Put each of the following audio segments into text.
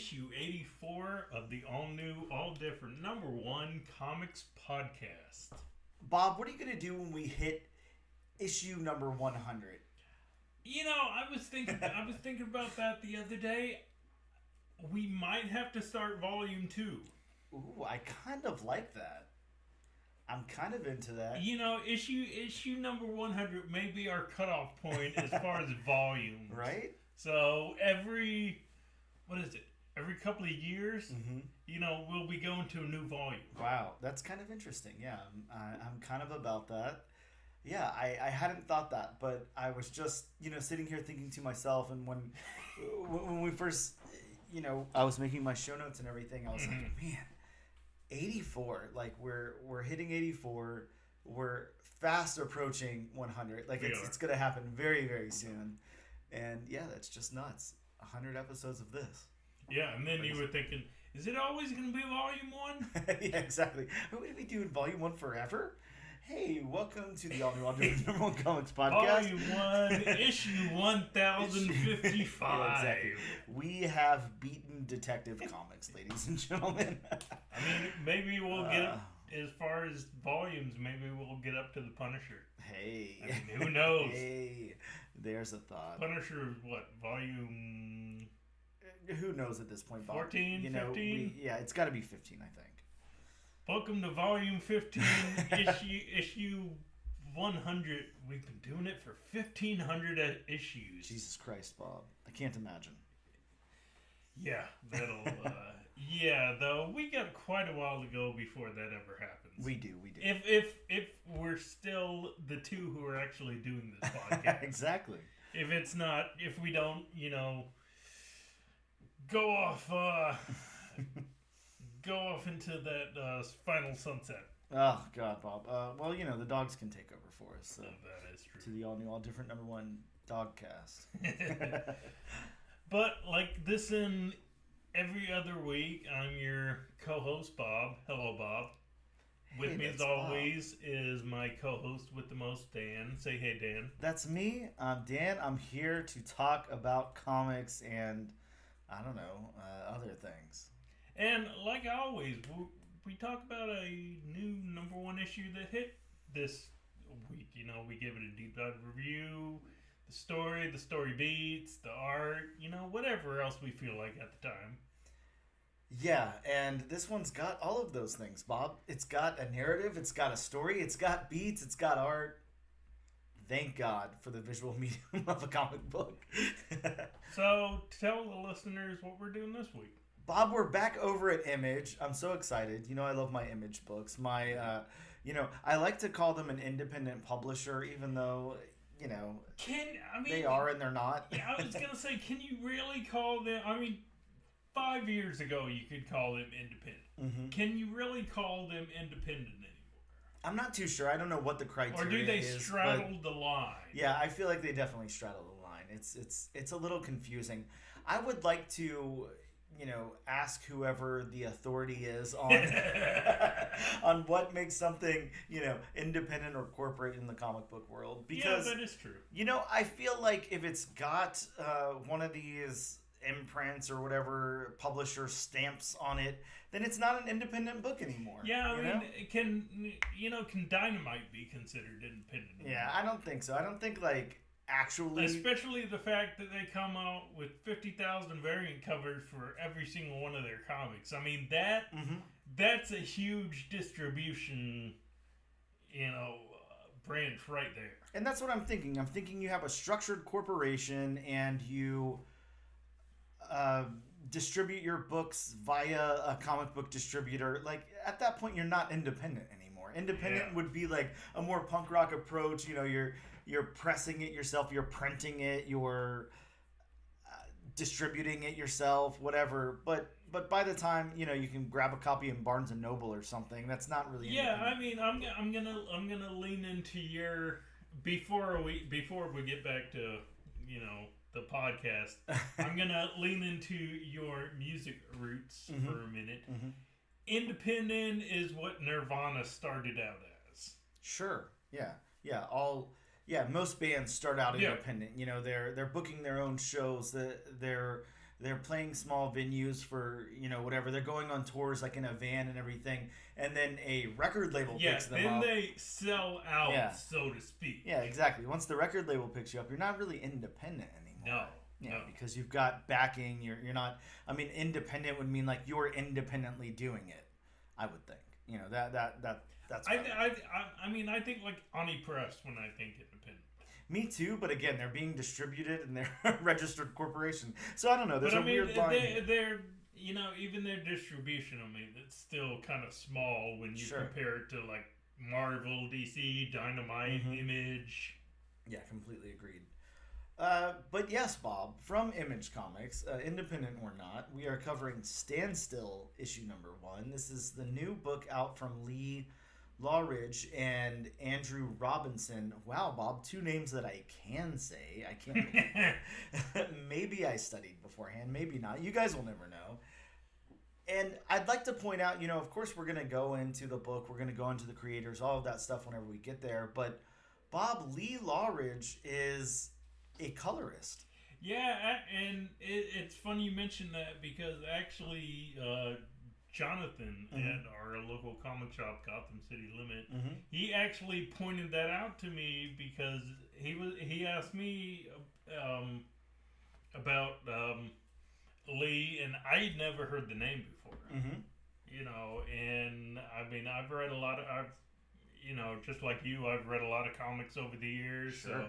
issue 84 of the all-new, all-different #1 comics podcast. Bob, what are you going to do when we hit issue number 100? You know, I was thinking about that the other day. We might have to start volume 2. Ooh, I kind of like that. I'm kind of into that. You know, issue number 100 may be our cutoff point as far as volume. Right? So every couple of years, you know, we'll be going to a new volume. Wow, that's kind of interesting. Yeah, I'm kind of about that. Yeah, I hadn't thought that, but I was just, sitting here thinking to myself, and when we first, I was making my show notes and everything, I was like, man, 84, like we're hitting 84, we're fast approaching 100, like it's gonna happen very, very soon, and yeah, that's just nuts. 100 episodes of this. Yeah, and then you were thinking, is it always gonna be volume 1? Yeah, exactly. Are we gonna be doing volume 1 forever? Hey, welcome to the all-new #1 comics podcast. Volume 1, issue 1055. Yeah, exactly. We have beaten Detective Comics, ladies and gentlemen. I mean, maybe we'll get up, as far as volumes, maybe we'll get up to the Punisher. Hey. I mean, who knows? Hey, there's a thought. Punisher, what, volume... Who knows at this point, Bob? 14, 15? Yeah, it's got to be 15, I think. Welcome to volume 15, issue 100. We've been doing it for 1,500 issues. Jesus Christ, Bob. I can't imagine. Yeah, yeah, though, we got quite a while to go before that ever happens. We do. If we're still the two who are actually doing this podcast. Exactly. If we don't, go off into that final sunset. Oh, God, Bob. Well, the dogs can take over for us. So that is true. To the all-new, all-different #1 dog cast. But like this in every other week, I'm your co-host, Bob. Hello, Bob. With me, as always, is my co-host with the most, Dan. Say hey, Dan. That's me. I'm Dan. I'm here to talk about comics and, I don't know, other things. And like always, we talk about a new #1 issue that hit this week. We give it a deep dive review, the story beats, the art, whatever else we feel like at the time. Yeah, and this one's got all of those things, Bob. It's got a narrative, it's got a story, it's got beats, it's got art. Thank God for the visual medium of a comic book. So, tell the listeners what we're doing this week. Bob, we're back over at Image. I'm so excited. I love my Image books. I like to call them an independent publisher, even though, they are and they're not. Yeah, I was going to say, can you really call them, 5 years ago you could call them independent. Mm-hmm. Can you really call them independent anymore? I'm not too sure. I don't know what the criteria is. Or do they straddle the line? Yeah, I feel like they definitely straddle the line. It's a little confusing. I would like to... ask whoever the authority is on on what makes something, independent or corporate in the comic book world. Because, yeah, that is true. I feel like if it's got one of these imprints or whatever publisher stamps on it, then it's not an independent book anymore. Yeah, can Dynamite be considered independent anymore? Yeah, I don't think so. I don't think, actually... Especially the fact that they come out with 50,000 variant covers for every single one of their comics. That's a huge distribution, branch right there. And that's what I'm thinking. I'm thinking you have a structured corporation and you distribute your books via a comic book distributor. At that point, you're not independent anymore. Independent would be a more punk rock approach. You're pressing it yourself, you're printing it, you're distributing it yourself, whatever. But by the time you can grab a copy in Barnes and Noble or something, that's not really. Yeah, I'm gonna lean into your before we get back to the podcast. I'm gonna lean into your music roots for a minute. Mm-hmm. Independent is what Nirvana started out as. Sure. Yeah. Most bands start out independent. They're booking their own shows. They're they're playing small venues for, whatever. They're going on tours like in a van and everything. And then a record label picks them up. Then they sell out, so to speak. Yeah, exactly. Once the record label picks you up, you're not really independent anymore. No. Because you've got backing. You're not. I mean, independent would mean like you're independently doing it. I would think. That's. I think like unimpressed when I think independent. Me too, but again, they're being distributed and they're a registered corporation. So I don't know. There's a weird line. They're even their distribution. It's still kind of small when you compare it to like Marvel, DC, Dynamite, Image. Yeah, completely agreed. But yes, Bob, from Image Comics, independent or not, we are covering Standstill issue number 1. This is the new book out from Lee Lawridge and Andrew Robinson. Wow, Bob, 2 names that I can say. I can't. Maybe I studied beforehand, maybe not. You guys will never know. And I'd like to point out, of course we're going to go into the book, we're going to go into the creators, all of that stuff whenever we get there. But Bob, Lee Lawridge is a colorist. Yeah, and it's funny you mentioned that because actually Jonathan at our local comic shop, Gotham City Limit, he actually pointed that out to me because he asked me about Lee, and I'd never heard the name before. And I've read a lot of, just like you, I've read a lot of comics over the years. Sure. So,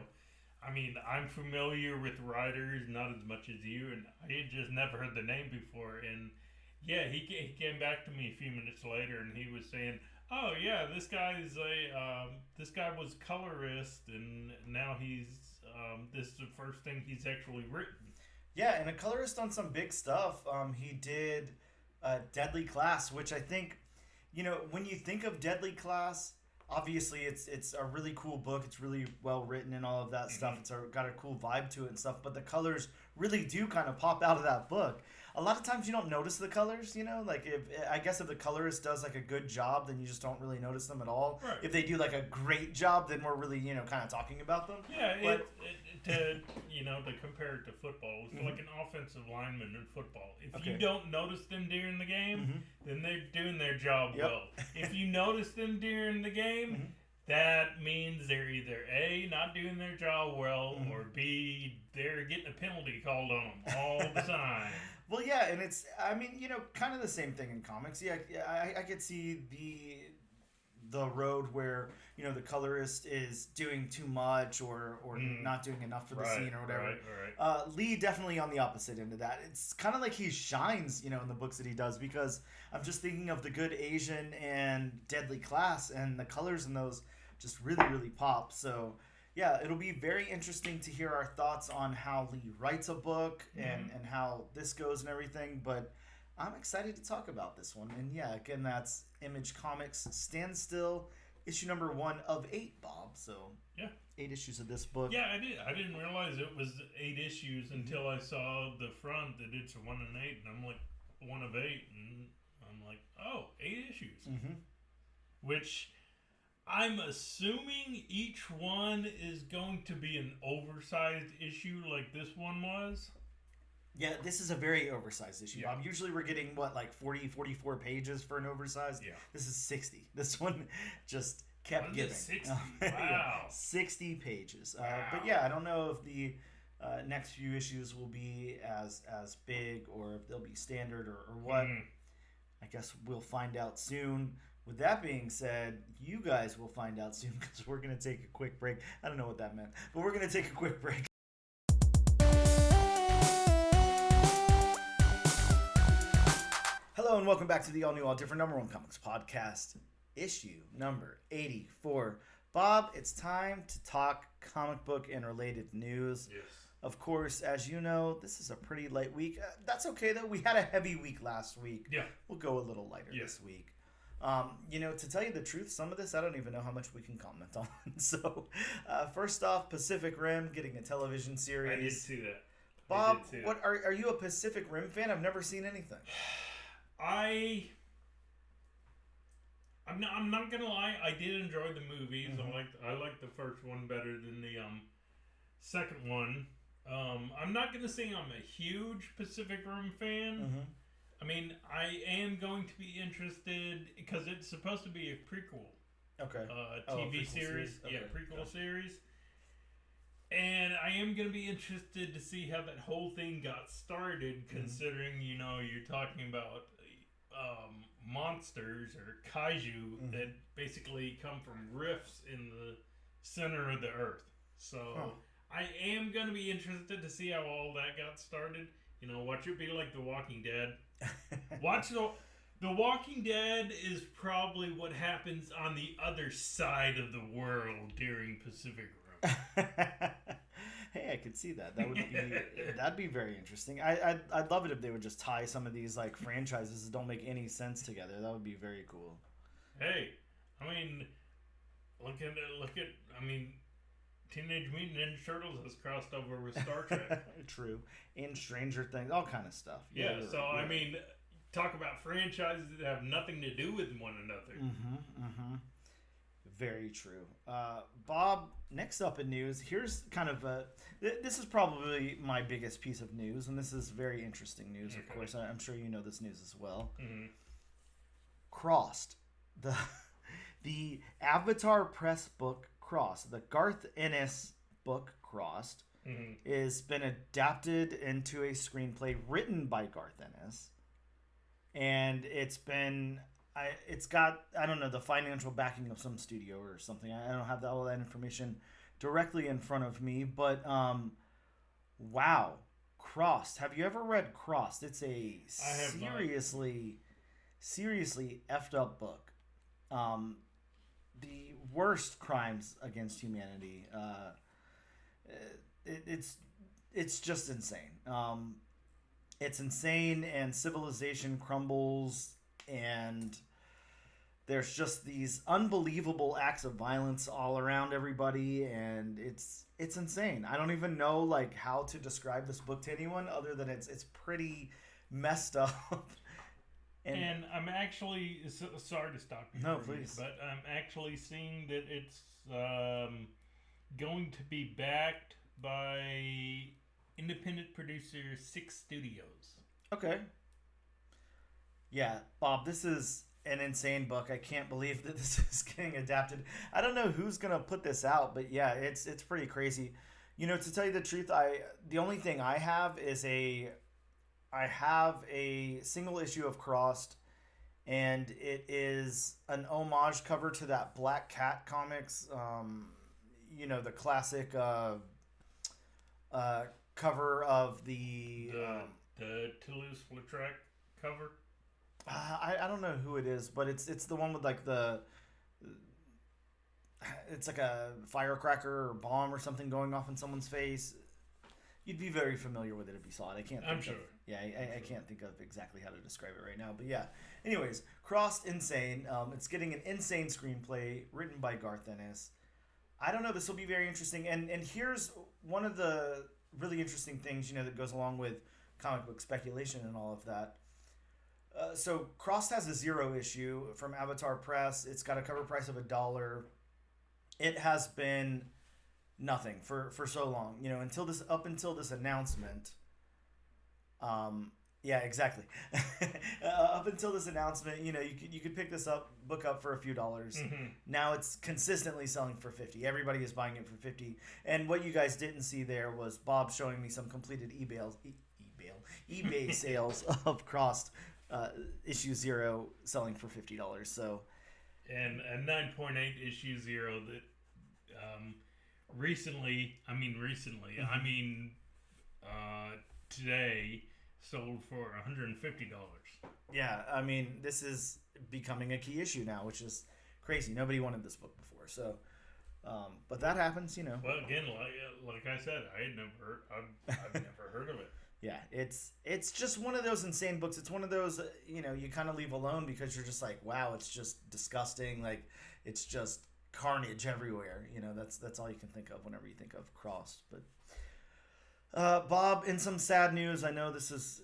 I'm familiar with writers, not as much as you, and I had just never heard the name before. And yeah, he came back to me a few minutes later, and he was saying, "Oh yeah, this guy was colorist, and now he's this is the first thing he's actually written." Yeah, and a colorist on some big stuff. He did Deadly Class, which I think, when you think of Deadly Class, obviously it's a really cool book. It's really well written and all of that stuff. It's got a cool vibe to it and stuff. But the colors really do kind of pop out of that book. A lot of times you don't notice the colors, like if the colorist does like a good job, then you just don't really notice them at all. Right. If they do like a great job, then we're really, kind of talking about them. Yeah, but to compare it to football, it's like an offensive lineman in football. If you don't notice them during the game, then they're doing their job well. If you notice them during the game, that means they're either A, not doing their job well, or B, they're getting a penalty called on them all the time. Well, yeah, and it's, kind of the same thing in comics. Yeah, I could see the road where, the colorist is doing too much or not doing enough for the scene or whatever. Right. Lee definitely on the opposite end of that. It's kind of like he shines, in the books that he does, because I'm just thinking of The Good Asian and Deadly Class, and the colors in those just really, really pop. So yeah, it'll be very interesting to hear our thoughts on how Lee writes a book and how this goes and everything. But I'm excited to talk about this one. And yeah, again, that's Image Comics Standstill, issue number 1 of 8, Bob. So yeah, 8 issues of this book. Yeah, I didn't realize it was 8 issues until I saw the front that it's 1 and 8, and I'm like 1 of 8, and I'm like, oh, 8 issues, which I'm assuming each one is going to be an oversized issue like this one was. Yeah, this is a very oversized issue, Yeah. Bob. Usually we're getting, 40, 44 pages for an oversized? Yeah. This is 60. This one just kept giving. 60? Yeah, Wow. 60 pages. Wow. But yeah, I don't know if the next few issues will be as big or if they'll be standard or what. I guess we'll find out soon. With that being said, you guys will find out soon because we're going to take a quick break. I don't know what that meant, but we're going to take a quick break. Hello and welcome back to the all new, all different number 1 comics podcast, issue number 84. Bob, it's time to talk comic book and related news. Yes. Of course, as you know, this is a pretty light week. That's okay though. We had a heavy week last week. Yeah. We'll go a little lighter this week. To tell you the truth, some of this I don't even know how much we can comment on. So, first off, Pacific Rim getting a television series. I did see that. Bob, what are you a Pacific Rim fan? I've never seen anything. I'm not gonna lie. I did enjoy the movies. I liked the first one better than the second one. I'm not gonna say I'm a huge Pacific Rim fan. Mm-hmm. I mean, I am going to be interested because it's supposed to be a prequel. Okay. TV series. Okay. Yeah, prequel series. And I am going to be interested to see how that whole thing got started, considering, you're talking about monsters or kaiju that basically come from rifts in the center of the earth. So I am going to be interested to see how all that got started. Watch it be like The Walking Dead. Watch The Walking Dead is probably what happens on the other side of the world during Pacific Rim. Hey, I could see that. That'd be very interesting. I'd love it if they would just tie some of these like franchises that don't make any sense together. That would be very cool. Hey, I mean, look at Teenage Mutant Ninja Turtles has crossed over with Star Trek. True. And Stranger Things, all kind of stuff. Yeah, I mean, talk about franchises that have nothing to do with one another. Very true. Bob, next up in news, here's kind of this is probably my biggest piece of news, and this is very interesting news, of course. I'm sure you know this news as well. Crossed. The Avatar Press book Crossed, the Garth Ennis book Crossed, has been adapted into a screenplay written by Garth Ennis. And it's got, I don't know, the financial backing of some studio or something. I don't have all that information directly in front of me, but wow, Crossed. Have you ever read Crossed? It's a seriously effed up book. The worst crimes against humanity. It's just insane. It's insane, and civilization crumbles, and there's just these unbelievable acts of violence all around everybody, and it's insane. I don't even know like how to describe this book to anyone other than it's pretty messed up. And I'm actually sorry to stop you. No, please. But I'm actually seeing that it's going to be backed by independent producer Six Studios. Okay. Yeah, Bob, this is an insane book. I can't believe that this is getting adapted. I don't know who's gonna put this out, but yeah, it's pretty crazy. To tell you the truth, the only thing I have is I have a single issue of Crossed, and it is an homage cover to that Black Cat comics. The classic cover of the Toulouse-Lautrec cover. I don't know who it is, but it's the one with like it's like a firecracker or bomb or something going off in someone's face. You'd be very familiar with it if you saw it. I can't. I'm sure. I can't think of exactly how to describe it right now, but yeah. Anyways, Crossed, insane. It's getting an insane screenplay written by Garth Ennis. I don't know. This will be very interesting. And here's one of the really interesting things that goes along with comic book speculation and all of that. So Crossed has a 0 issue from Avatar Press. It's got a cover price of $1. It has been nothing for so long, until this announcement. Yeah, exactly. Up until this announcement, you could pick this book up for a few dollars. Now it's consistently selling for $50. Everybody is buying it for $50. And what you guys didn't see there was Bob showing me some completed eBay sales of Crossed issue 0 selling for $50. So, and a 9.8 issue 0 that today sold for $150. Yeah, I mean, this is becoming a key issue now, which is crazy. Nobody wanted this book before, so but that happens, Well, again, like I said, I've never heard of it. Yeah, it's just one of those insane books. It's one of those you kind of leave alone because you're just like, wow, it's just disgusting. Like, it's just carnage everywhere. That's all you can think of whenever you think of Crossed. But Bob, in some sad news, I know this is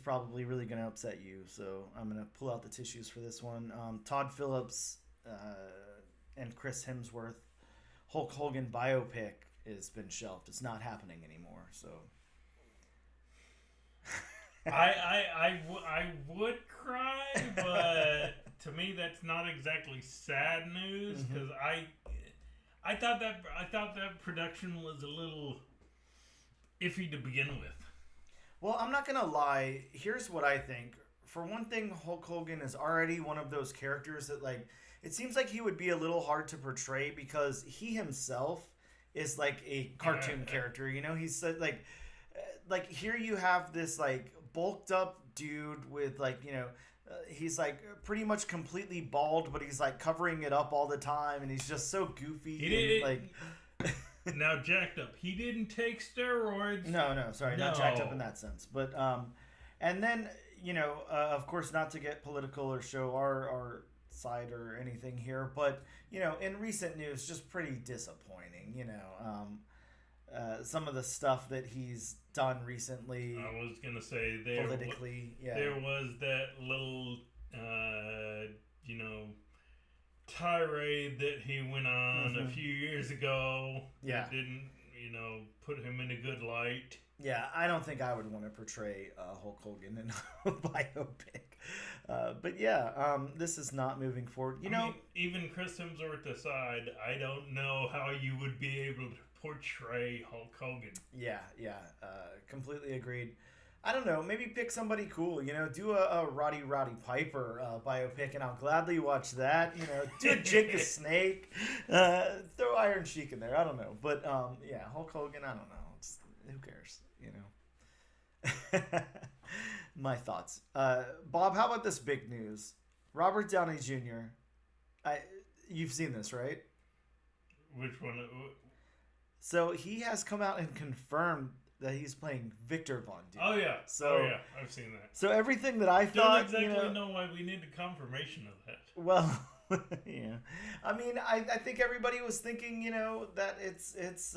probably really going to upset you, so I'm going to pull out the tissues for this one. Todd Phillips and Chris Hemsworth, Hulk Hogan biopic has been shelved. It's not happening anymore. So I would cry, but to me that's not exactly sad news because I thought that production was a little iffy to begin with. Well, I'm not gonna lie. Here's what I think. For one thing, Hulk Hogan is already one of those characters that, like, it seems like he would be a little hard to portray because he himself is like a cartoon character. You know, he's like here you have this like bulked up dude with like, you know, he's like pretty much completely bald, but he's like covering it up all the time, and he's just so goofy. He did like now jacked up. He didn't take steroids. No, sorry, not jacked up in that sense. But and then, you know, of course, not to get political or show our side or anything here, but, you know, in recent news, just pretty disappointing. You know, some of the stuff that he's done recently. I was gonna say politically, there was that little, you know, tirade that he went on a few years ago. That didn't, you know, put him in a good light. Yeah, I don't think I would want to portray Hulk Hogan in a biopic. But yeah, this is not moving forward. I mean, even Chris Hemsworth aside, I don't know how you would be able to portray Hulk Hogan. Yeah, completely agreed. I don't know, maybe pick somebody cool, you know, do a Roddy Piper biopic, and I'll gladly watch that. You know, do Jake the Snake, throw Iron Sheik in there. I don't know, but yeah, Hulk Hogan. I don't know. Who cares, you know? My thoughts. Bob, how about this big news? Robert Downey Jr. You've seen this, right? Which one? So he has come out and confirmed that he's playing Victor Von Doom. Oh yeah. So I've seen that. So everything that I thought, don't exactly know why we need a confirmation of that. Well, yeah. I mean, I think everybody was thinking, you know, that it's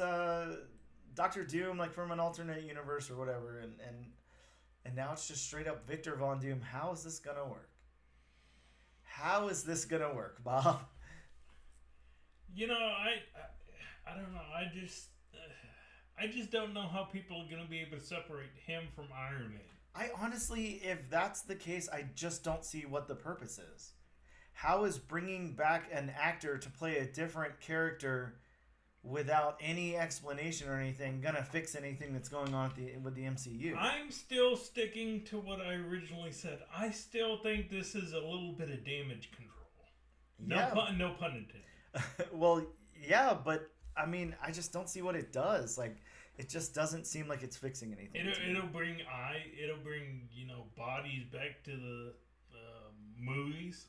Doctor Doom, like from an alternate universe or whatever, and now it's just straight up Victor Von Doom. How is this gonna work? How is this gonna work, Bob? You know, I don't know. I just don't know how people are gonna be able to separate him from Iron Man. I honestly, if that's the case, I just don't see what the purpose is. How is bringing back an actor to play a different character without any explanation or anything gonna fix anything that's going on with the MCU? I'm still sticking to what I originally said. I still think this is a little bit of damage control. No pun intended. Well, yeah, but I mean, I just don't see what it does. Like, it just doesn't seem like it's fixing anything. It'll bring you know, bodies back to the movies.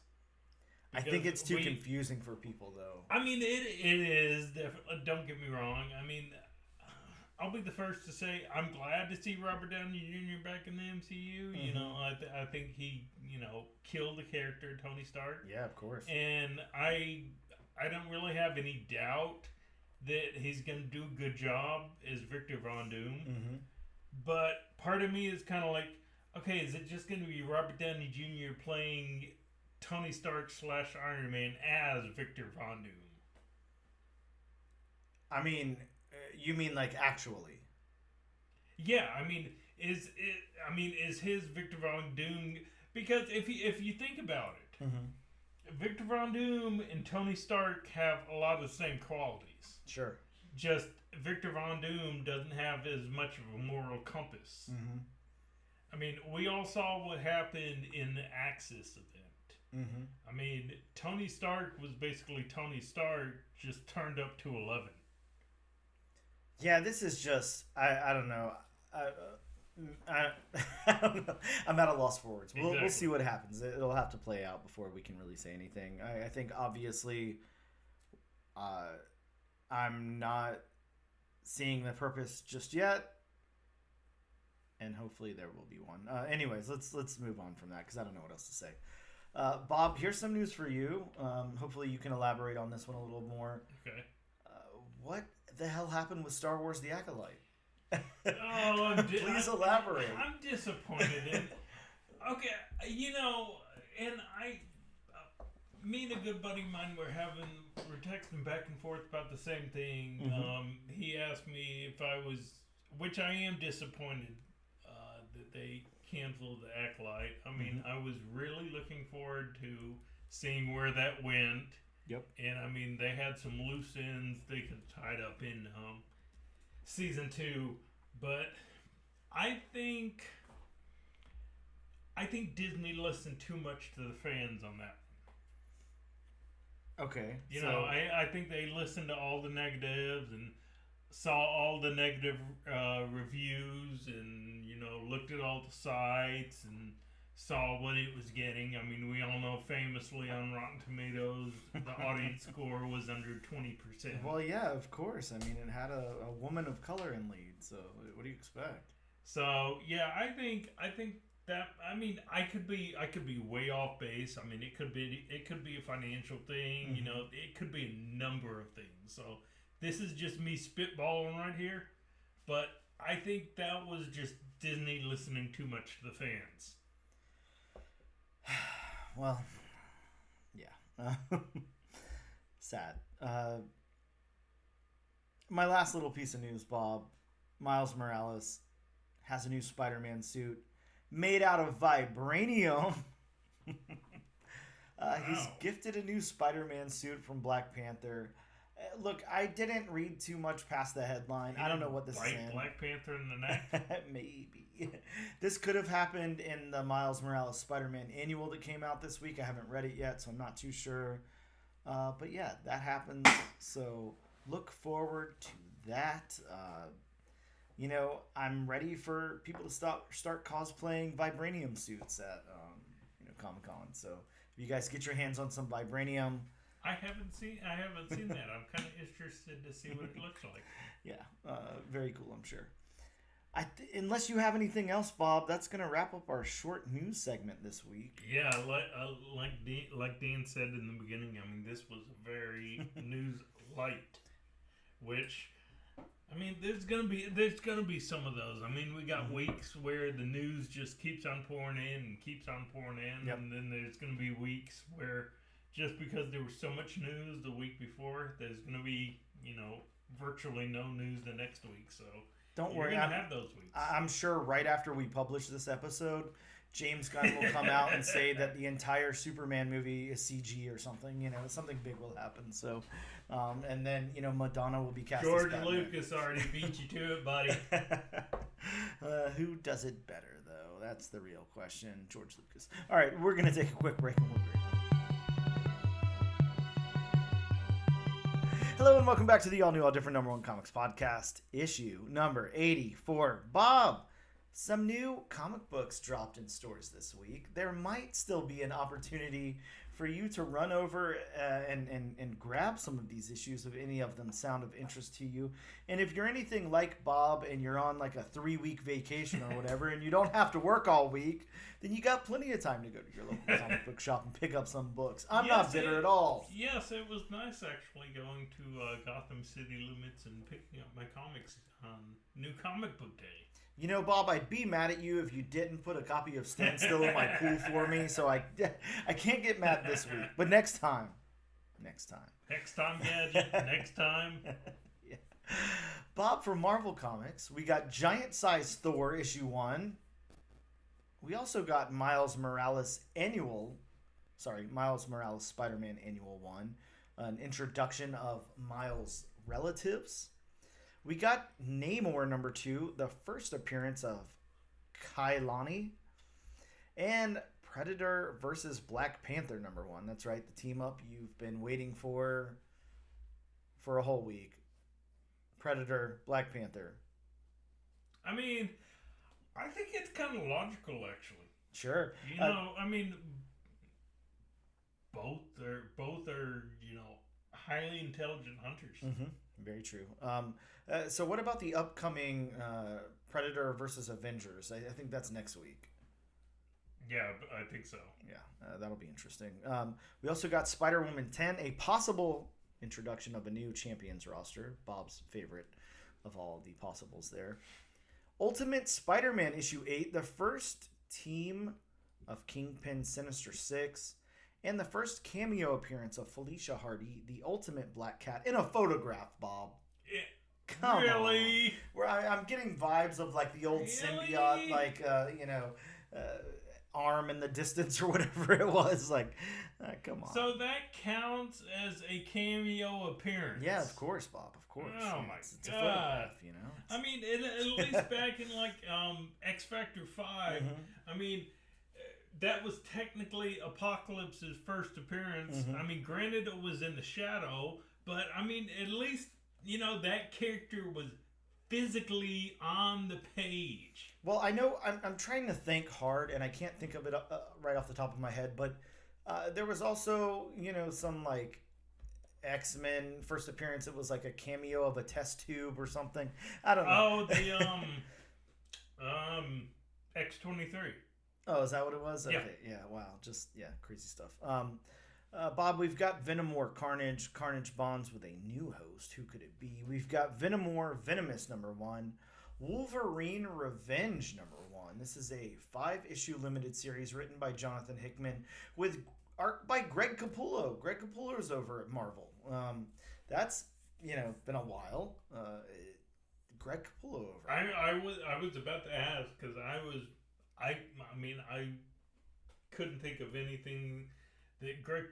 I think it's too confusing for people, though. I mean, it is definitely. Don't get me wrong. I mean, I'll be the first to say I'm glad to see Robert Downey Jr. back in the MCU. You know, I think he, you know, killed the character Tony Stark. Yeah, of course. And I don't really have any doubt that he's going to do a good job as Victor Von Doom. But part of me is kind of like, okay, is it just going to be Robert Downey Jr. playing Tony Stark / Iron Man as Victor Von Doom? I mean, you mean like actually? Yeah, I mean, is his Victor Von Doom? Because if you think about it, Victor Von Doom and Tony Stark have a lot of the same qualities. Sure. Just Victor Von Doom doesn't have as much of a moral compass. I mean, we all saw what happened in the Axis event. I mean, Tony Stark was basically Tony Stark just turned up to 11. Yeah, this is just I don't know. I don't know. I'm at a loss for words. We'll see what happens. It'll have to play out before we can really say anything. I think obviously I'm not seeing the purpose just yet, and hopefully there will be one. Anyways, let's move on from that because I don't know what else to say. Bob, here's some news for you. Hopefully you can elaborate on this one a little more. Okay. What the hell happened with Star Wars The Acolyte? Please elaborate. I'm disappointed in. Okay, you know, and me and a good buddy of mine we're texting back and forth about the same thing. He asked me if I was, which I am disappointed that they canceled The Acolyte. I mean, I was really looking forward to seeing where that went. Yep. And I mean, they had some loose ends they could tie up in season 2, but I think Disney listened too much to the fans on that. Okay. You know, I think they listened to all the negatives and saw all the negative reviews and, you know, looked at all the sites and saw what it was getting. I mean, we all know famously on Rotten Tomatoes, the audience score was under 20%. Well, yeah, of course. I mean, it had a woman of color in lead, so what do you expect? So, yeah, I think that, I mean, I could be way off base. I mean, it could be a financial thing, you know, it could be a number of things. So, this is just me spitballing right here, but I think that was just Disney listening too much to the fans. Well, yeah. Sad. My last little piece of news, Bob. Miles Morales has a new Spider-Man suit made out of vibranium. He's gifted a new Spider-Man suit from Black Panther. Look, I didn't read too much past the headline. I don't know what this is in. Black Panther in the neck? Maybe. This could have happened in the Miles Morales Spider-Man annual that came out this week. I haven't read it yet, so I'm not too sure. But yeah, that happens. So look forward to that. You know, I'm ready for people to start cosplaying vibranium suits at Comic-Con. So if you guys get your hands on some vibranium, I haven't seen that. I'm kind of interested to see what it looks like. Yeah, very cool, I'm sure. Unless you have anything else, Bob, that's going to wrap up our short news segment this week. Yeah, like Dan said in the beginning, I mean, this was very news light, which, I mean, there's gonna be some of those. I mean, we got weeks where the news just keeps on pouring in and keeps on pouring in, and then there's gonna be weeks where just because there was so much news the week before, there's gonna be, you know, virtually no news the next week. So don't worry, you're gonna have those weeks. I'm sure right after we publish this episode, James Gunn will come out and say that the entire Superman movie is CG or something. You know, something big will happen. So, and then, you know, Madonna will be cast as George Batman. Lucas already beat you to it, buddy. Who does it better, though? That's the real question. George Lucas. All right, we're going to take a quick break and we'll be right back. Hello and welcome back to the all-new, all-different number one comics podcast, issue number 84. Bob, some new comic books dropped in stores this week. There might still be an opportunity for you to run over and grab some of these issues if any of them sound of interest to you. And if you're anything like Bob and you're on like a 3-week vacation or whatever and you don't have to work all week, then you got plenty of time to go to your local comic book shop and pick up some books. I'm not bitter at all. Yes, it was nice actually going to Gotham City Limits and picking up my comics on New Comic Book Day. You know, Bob, I'd be mad at you if you didn't put a copy of Standstill in my pool for me, so I can't get mad this week. But next time. Next time, Gadget. Next time. Yeah. Bob, from Marvel Comics, we got Giant Size Thor issue 1. We also got Miles Morales Spider-Man annual 1. An introduction of Miles' relatives. We got Namor number 2, the first appearance of Kailani, and Predator versus Black Panther number 1. That's right, the team up you've been waiting for a whole week. Predator, Black Panther. I mean, I think it's kind of logical, actually. Sure. You know, I mean, both are you know, highly intelligent hunters. Mm-hmm. Very true. So what about the upcoming Predator versus Avengers? I think that's next week. Yeah, I think so. Yeah, that'll be interesting. We also got Spider-Woman 10, a possible introduction of a new Champions roster, Bob's favorite of all the possibles there. Ultimate Spider-Man issue 8, the first team of Kingpin Sinister Six, and the first cameo appearance of Felicia Hardy, the Ultimate Black Cat, in a photograph, Bob. Yeah. Come Really? on. Where I'm getting vibes of like the old symbiote, like arm in the distance or whatever it was. Like, come on. So that counts as a cameo appearance. Yeah, of course, Bob. Of course. Oh my it's god! A photograph, you know. I mean, at least back in like X Factor 5, I mean, that was technically Apocalypse's first appearance. I mean, granted it was in the shadow, but I mean, at least that character was physically on the page. Well, I know I'm trying to think hard, and I can't think of it right off the top of my head, but there was also, some like X-Men first appearance. It was like a cameo of a test tube or something. I don't know. Oh, the X-23. Oh, is that what it was? Yeah. Okay. Yeah. Wow. Just crazy stuff. Bob, we've got Venom War Carnage. Carnage bonds with a new host. Who could it be? We've got Venom War Venomous #1. Wolverine Revenge #1. This is a 5-issue limited series written by Jonathan Hickman with art by Greg Capullo. Greg Capullo's over at Marvel. That's been a while. Greg Capullo over. I was about to ask because I couldn't think of anything that Greg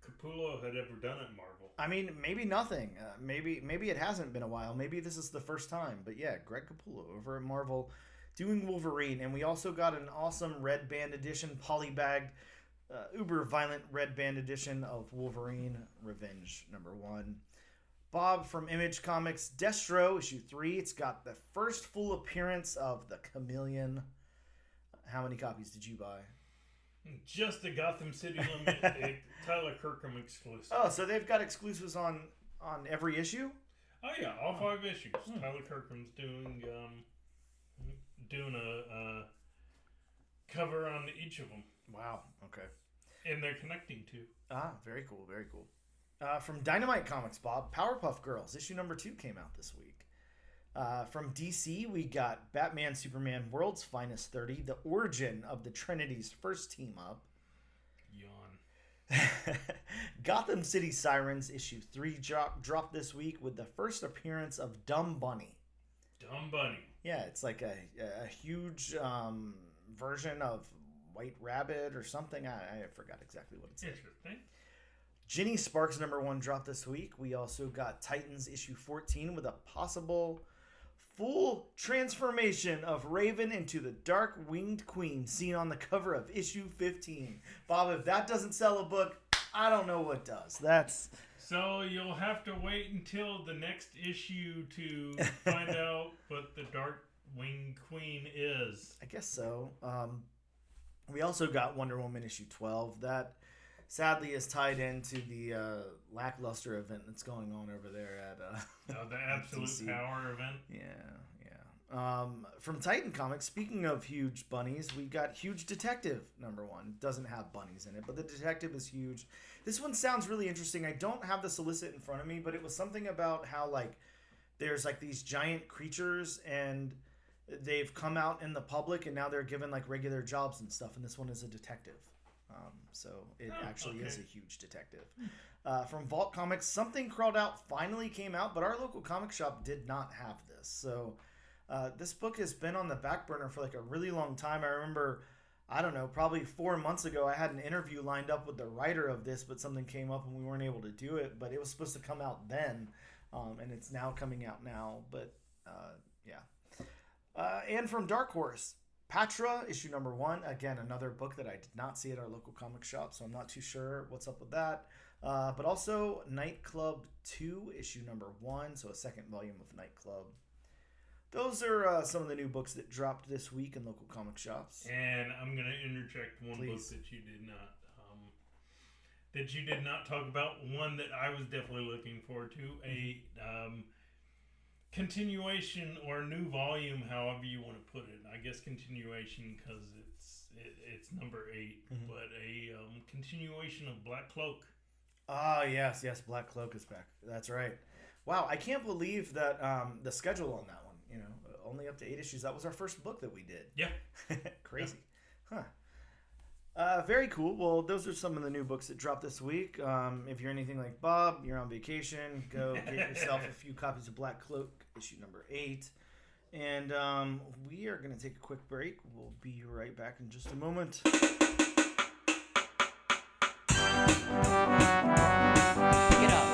Capullo had ever done at Marvel. I mean, maybe nothing. Maybe it hasn't been a while. Maybe this is the first time. But yeah, Greg Capullo over at Marvel doing Wolverine. And we also got an awesome red band edition, polybagged, uber violent red band edition of Wolverine Revenge #1. Bob from Image Comics, Destro, issue 3. It's got the first full appearance of the Chameleon. How many copies did you buy? Just the Gotham City Limited Tyler Kirkham exclusive. Oh, so they've got exclusives on every issue? Oh yeah, all 5 issues. Tyler Kirkham's doing a cover on each of them. Wow. Okay. And they're connecting too. Ah, very cool. Very cool. From Dynamite Comics, Bob, Powerpuff Girls issue #2 came out this week. From DC, we got Batman Superman World's Finest 30, the origin of the Trinity's first team up. Yawn. Gotham City Sirens issue 3 dropped this week with the first appearance of Dumb Bunny. Dumb Bunny. Yeah, it's like a huge version of White Rabbit or something. I forgot exactly what it said. Interesting. Ginny Sparks #1 dropped this week. We also got Titans issue 14 with a possible full transformation of Raven into the Dark Winged Queen seen on the cover of issue 15. Bob, if that doesn't sell a book, I don't know what does. So you'll have to wait until the next issue to find out what the Dark Winged Queen is. I guess so. We also got Wonder Woman issue 12. That sadly is tied into the lackluster event that's going on over there at the Absolute DC. Power event. Yeah. From Titan Comics, speaking of huge bunnies, we got Huge Detective #1. Doesn't have bunnies in it, but the detective is huge. This one sounds really interesting. I don't have the solicit in front of me, but it was something about how there's these giant creatures and they've come out in the public and now they're given regular jobs and stuff, and this one is a detective. So it actually is a huge detective. From Vault Comics, Something Crawled Out finally came out, but our local comic shop did not have this. So this book has been on the back burner for a really long time. I remember, I don't know, probably 4 months ago, I had an interview lined up with the writer of this, but something came up and we weren't able to do it. But it was supposed to come out then, and it's now coming out now. But yeah. And from Dark Horse, Patra, issue #1. Again, another book that I did not see at our local comic shop, so I'm not too sure what's up with that. But also Nightclub 2, issue #1, so a second volume of Nightclub. Those are some of the new books that dropped this week in local comic shops. And I'm going to interject one Please. book that you did not talk about. One that I was definitely looking forward to. A continuation or new volume, however you want to put it. I guess continuation because it's number 8, but a continuation of Black Cloak. Ah, yes, Black Cloak is back. That's right. Wow, I can't believe that the schedule on that one, only up to 8 issues. That was our first book that we did. Yeah. Crazy. Yeah. Very cool. Well, those are some of the new books that dropped this week. If you're anything like Bob, you're on vacation, go get yourself a few copies of Black Cloak, issue number 8. And we are going to take a quick break. We'll be right back in just a moment. Pick it up.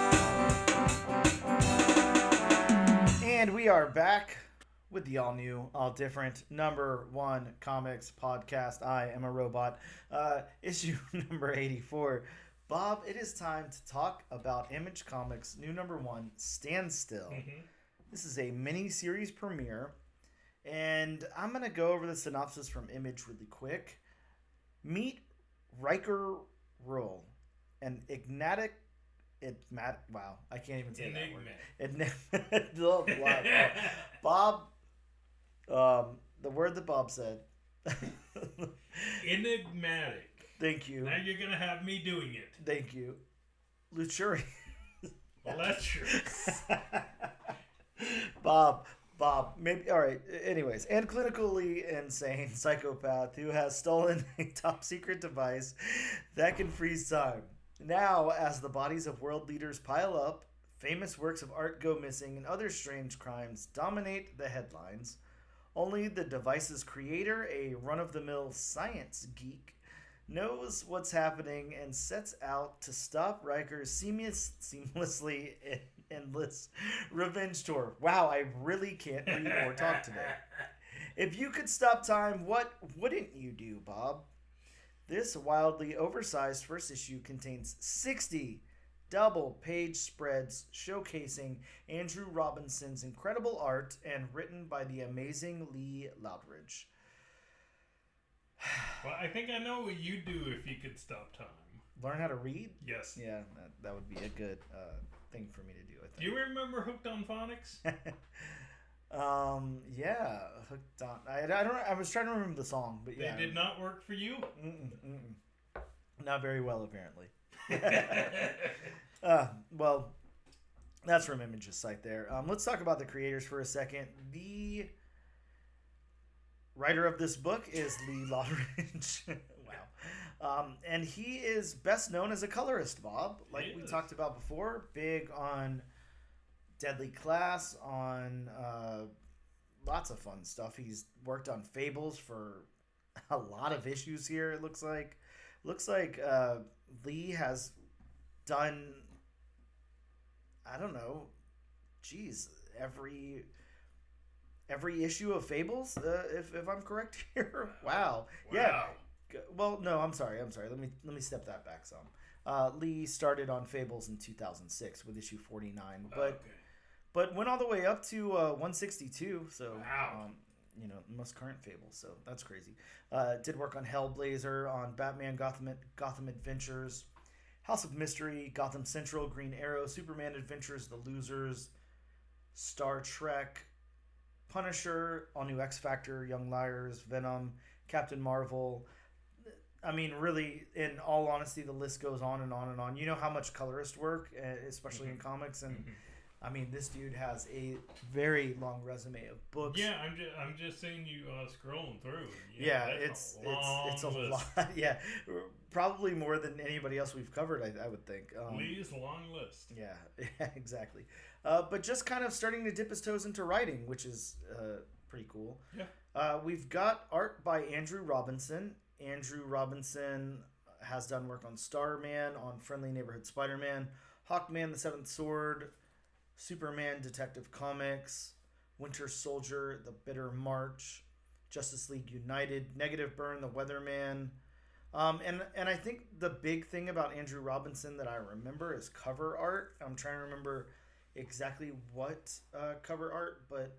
And we are back with the all-new, all-different number 1 comics podcast. I am a robot. Issue number 84. Bob, it is time to talk about Image Comics' new number 1, Standstill. Mm-hmm. This is a mini-series premiere, and I'm going to go over the synopsis from Image really quick. Meet Riker Ruhl, an enigmatic... Wow, I can't even say that word. Bob... the word that Bob said. Enigmatic. Thank you. Now you're gonna have me doing it. Thank you. Luxurious. Lecherous. Bob, maybe, alright, anyways. And clinically insane psychopath who has stolen a top secret device that can freeze time. Now, as the bodies of world leaders pile up, famous works of art go missing, and other strange crimes dominate the headlines, only the device's creator, a run-of-the-mill science geek, knows what's happening and sets out to stop Riker's seamlessly endless revenge tour. Wow, I really can't read or talk today. If you could stop time, what wouldn't you do, Bob? This wildly oversized first issue contains 60 double-page spreads showcasing Andrew Robinson's incredible art and written by the amazing Lee Loudridge. Well, I think I know what you'd do if you could stop time. Learn how to read? Yes. Yeah, that would be a good thing for me to do, I think. Do you remember Hooked on Phonics? Yeah, Hooked on... I was trying to remember the song, but yeah. They did not work for you? Not very well, apparently. Well, that's from Image's site there. Let's talk about the creators for a second. The writer of this book is Lee Loudridge. Wow. And he is best known as a colorist, Bob. Like we talked about before, big on Deadly Class, on lots of fun stuff. He's worked on Fables for a lot of issues here, it looks like. Lee has done, I don't know, geez, every issue of Fables, if I'm correct here. Wow. Yeah. Well, no, I'm sorry. Let me step that back some. Lee started on Fables in 2006 with issue 49, but went all the way up to 162. So, wow. Most current Fables. So that's crazy. Did work on Hellblazer, on Batman Gotham Adventures, House of Mystery, Gotham Central, Green Arrow, Superman Adventures, The Losers, Star Trek, Punisher, All New X Factor, Young Liars, Venom, Captain Marvel. I mean, really, in all honesty, the list goes on and on and on. You know how much colorist work, especially in comics, and I mean, this dude has a very long resume of books. Yeah, I'm just seeing you scrolling through. Yeah, it's a lot. Yeah, probably more than anybody else we've covered, I would think. Lee's long list. Yeah, exactly. But just kind of starting to dip his toes into writing, which is pretty cool. Yeah. We've got art by Andrew Robinson. Andrew Robinson has done work on Starman, on Friendly Neighborhood Spider-Man, Hawkman, The Seventh Sword, Superman, Detective Comics, Winter Soldier, The Bitter March, Justice League United, Negative Burn, The Weatherman. And I think the big thing about Andrew Robinson that I remember is cover art. I'm trying to remember exactly what cover art, but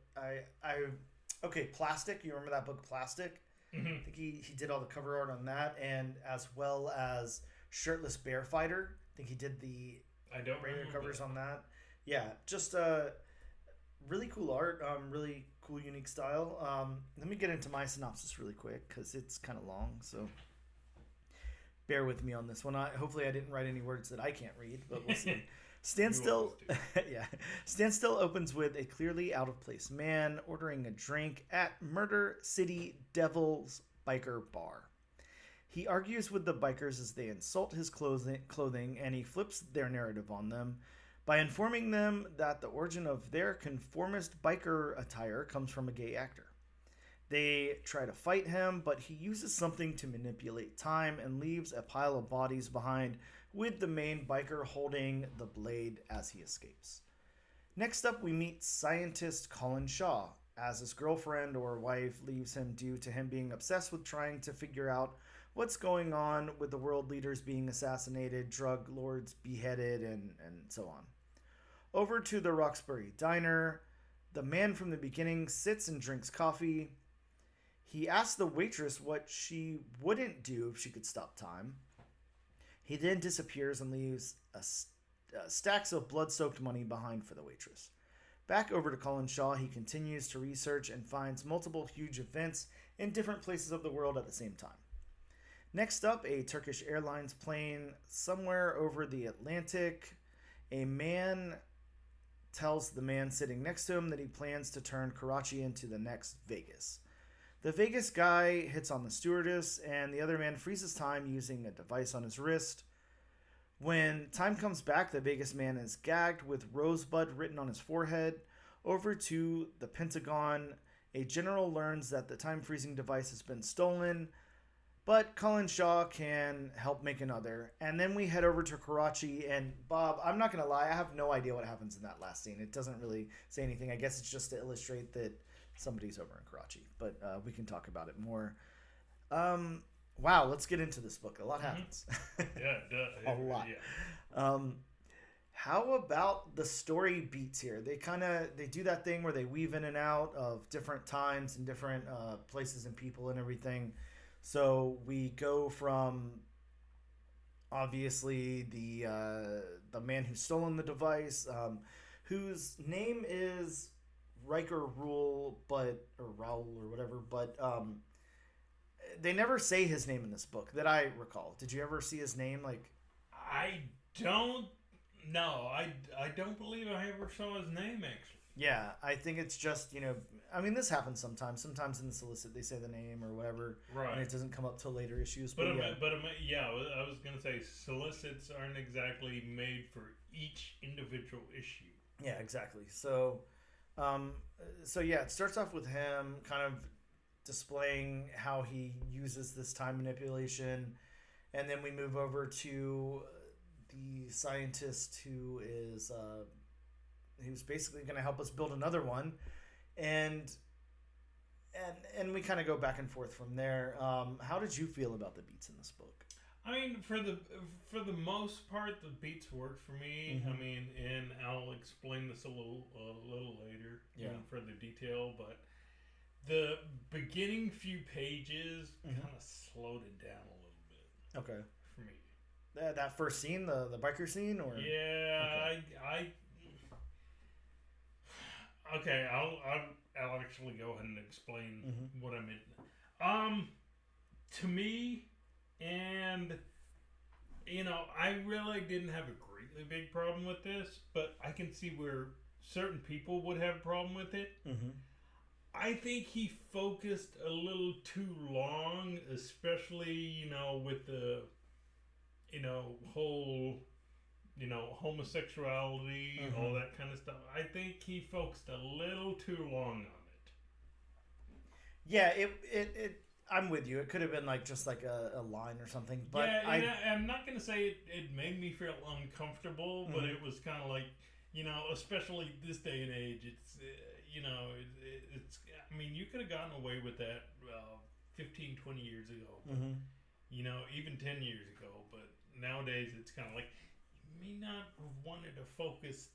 okay, Plastic. You remember that book, Plastic? Mm-hmm. I think he did all the cover art on that, and as well as Shirtless Bear Fighter. I think he did the covers on that. Yeah, just really cool art, really cool, unique style. Let me get into my synopsis really quick because it's kind of long, so bear with me on this one. Hopefully I didn't write any words that I can't read, but we'll see. Standstill opens with a clearly out of place man ordering a drink at Murder City Devil's Biker Bar. He argues with the bikers as they insult his clothing, and he flips their narrative on them by informing them that the origin of their conformist biker attire comes from a gay actor. They try to fight him, but he uses something to manipulate time and leaves a pile of bodies behind, with the main biker holding the blade as he escapes. Next up, we meet scientist Colin Shaw, as his girlfriend or wife leaves him due to him being obsessed with trying to figure out what's going on with the world leaders being assassinated, drug lords beheaded, and so on. Over to the Roxbury Diner, the man from the beginning sits and drinks coffee. He asks the waitress what she wouldn't do if she could stop time. He then disappears and leaves stacks of blood-soaked money behind for the waitress. Back over to Colin Shaw, he continues to research and finds multiple huge events in different places of the world at the same time. Next up, a Turkish Airlines plane somewhere over the Atlantic. A man tells the man sitting next to him that he plans to turn Karachi into the next Vegas. The Vegas guy hits on the stewardess, and the other man freezes time using a device on his wrist. When time comes back, the Vegas man is gagged with Rosebud written on his forehead. Over to the Pentagon, a general learns that the time-freezing device has been stolen, but Colin Shaw can help make another. And then we head over to Karachi, and Bob, I'm not going to lie, I have no idea what happens in that last scene. It doesn't really say anything. I guess it's just to illustrate that somebody's over in Karachi, but we can talk about it more. Wow, let's get into this book. A lot happens. Yeah, a lot. Yeah. How about the story beats here? They do that thing where they weave in and out of different times and different places and people and everything. So we go from obviously the man who's stolen the device, whose name is Riker Rule, or Raul or whatever, but they never say his name in this book that I recall. Did you ever see his name? I don't know. I don't believe I ever saw his name, actually. Yeah, I think it's just, this happens sometimes. Sometimes in the solicit they say the name or whatever, right? And it doesn't come up till later issues. But I was gonna say solicits aren't exactly made for each individual issue. Yeah, exactly. So it starts off with him kind of displaying how he uses this time manipulation, and then we move over to the scientist who's basically going to help us build another one, and we kind of go back and forth from there. How did you feel about the beats in this book? I mean, for the most part, the beats worked for me. Mm-hmm. I mean, and I'll explain this a little later, in further detail. But the beginning few pages kind of slowed it down a little bit. Okay. For me. That first scene, the biker scene, or yeah, okay. I'll actually go ahead and explain what I meant. To me. And, I really didn't have a greatly big problem with this, but I can see where certain people would have a problem with it. Mm-hmm. I think he focused a little too long, especially, with the, whole, homosexuality, all that kind of stuff. I think he focused a little too long on it. Yeah, it I'm with you. It could have been just a line or something. But I'm not going to say it made me feel uncomfortable, but it was kind of like, especially this day and age, it's, it's, I mean, you could have gotten away with that 15, 20 years ago. But, even 10 years ago. But nowadays, it's kind of like, you may not have wanted to focus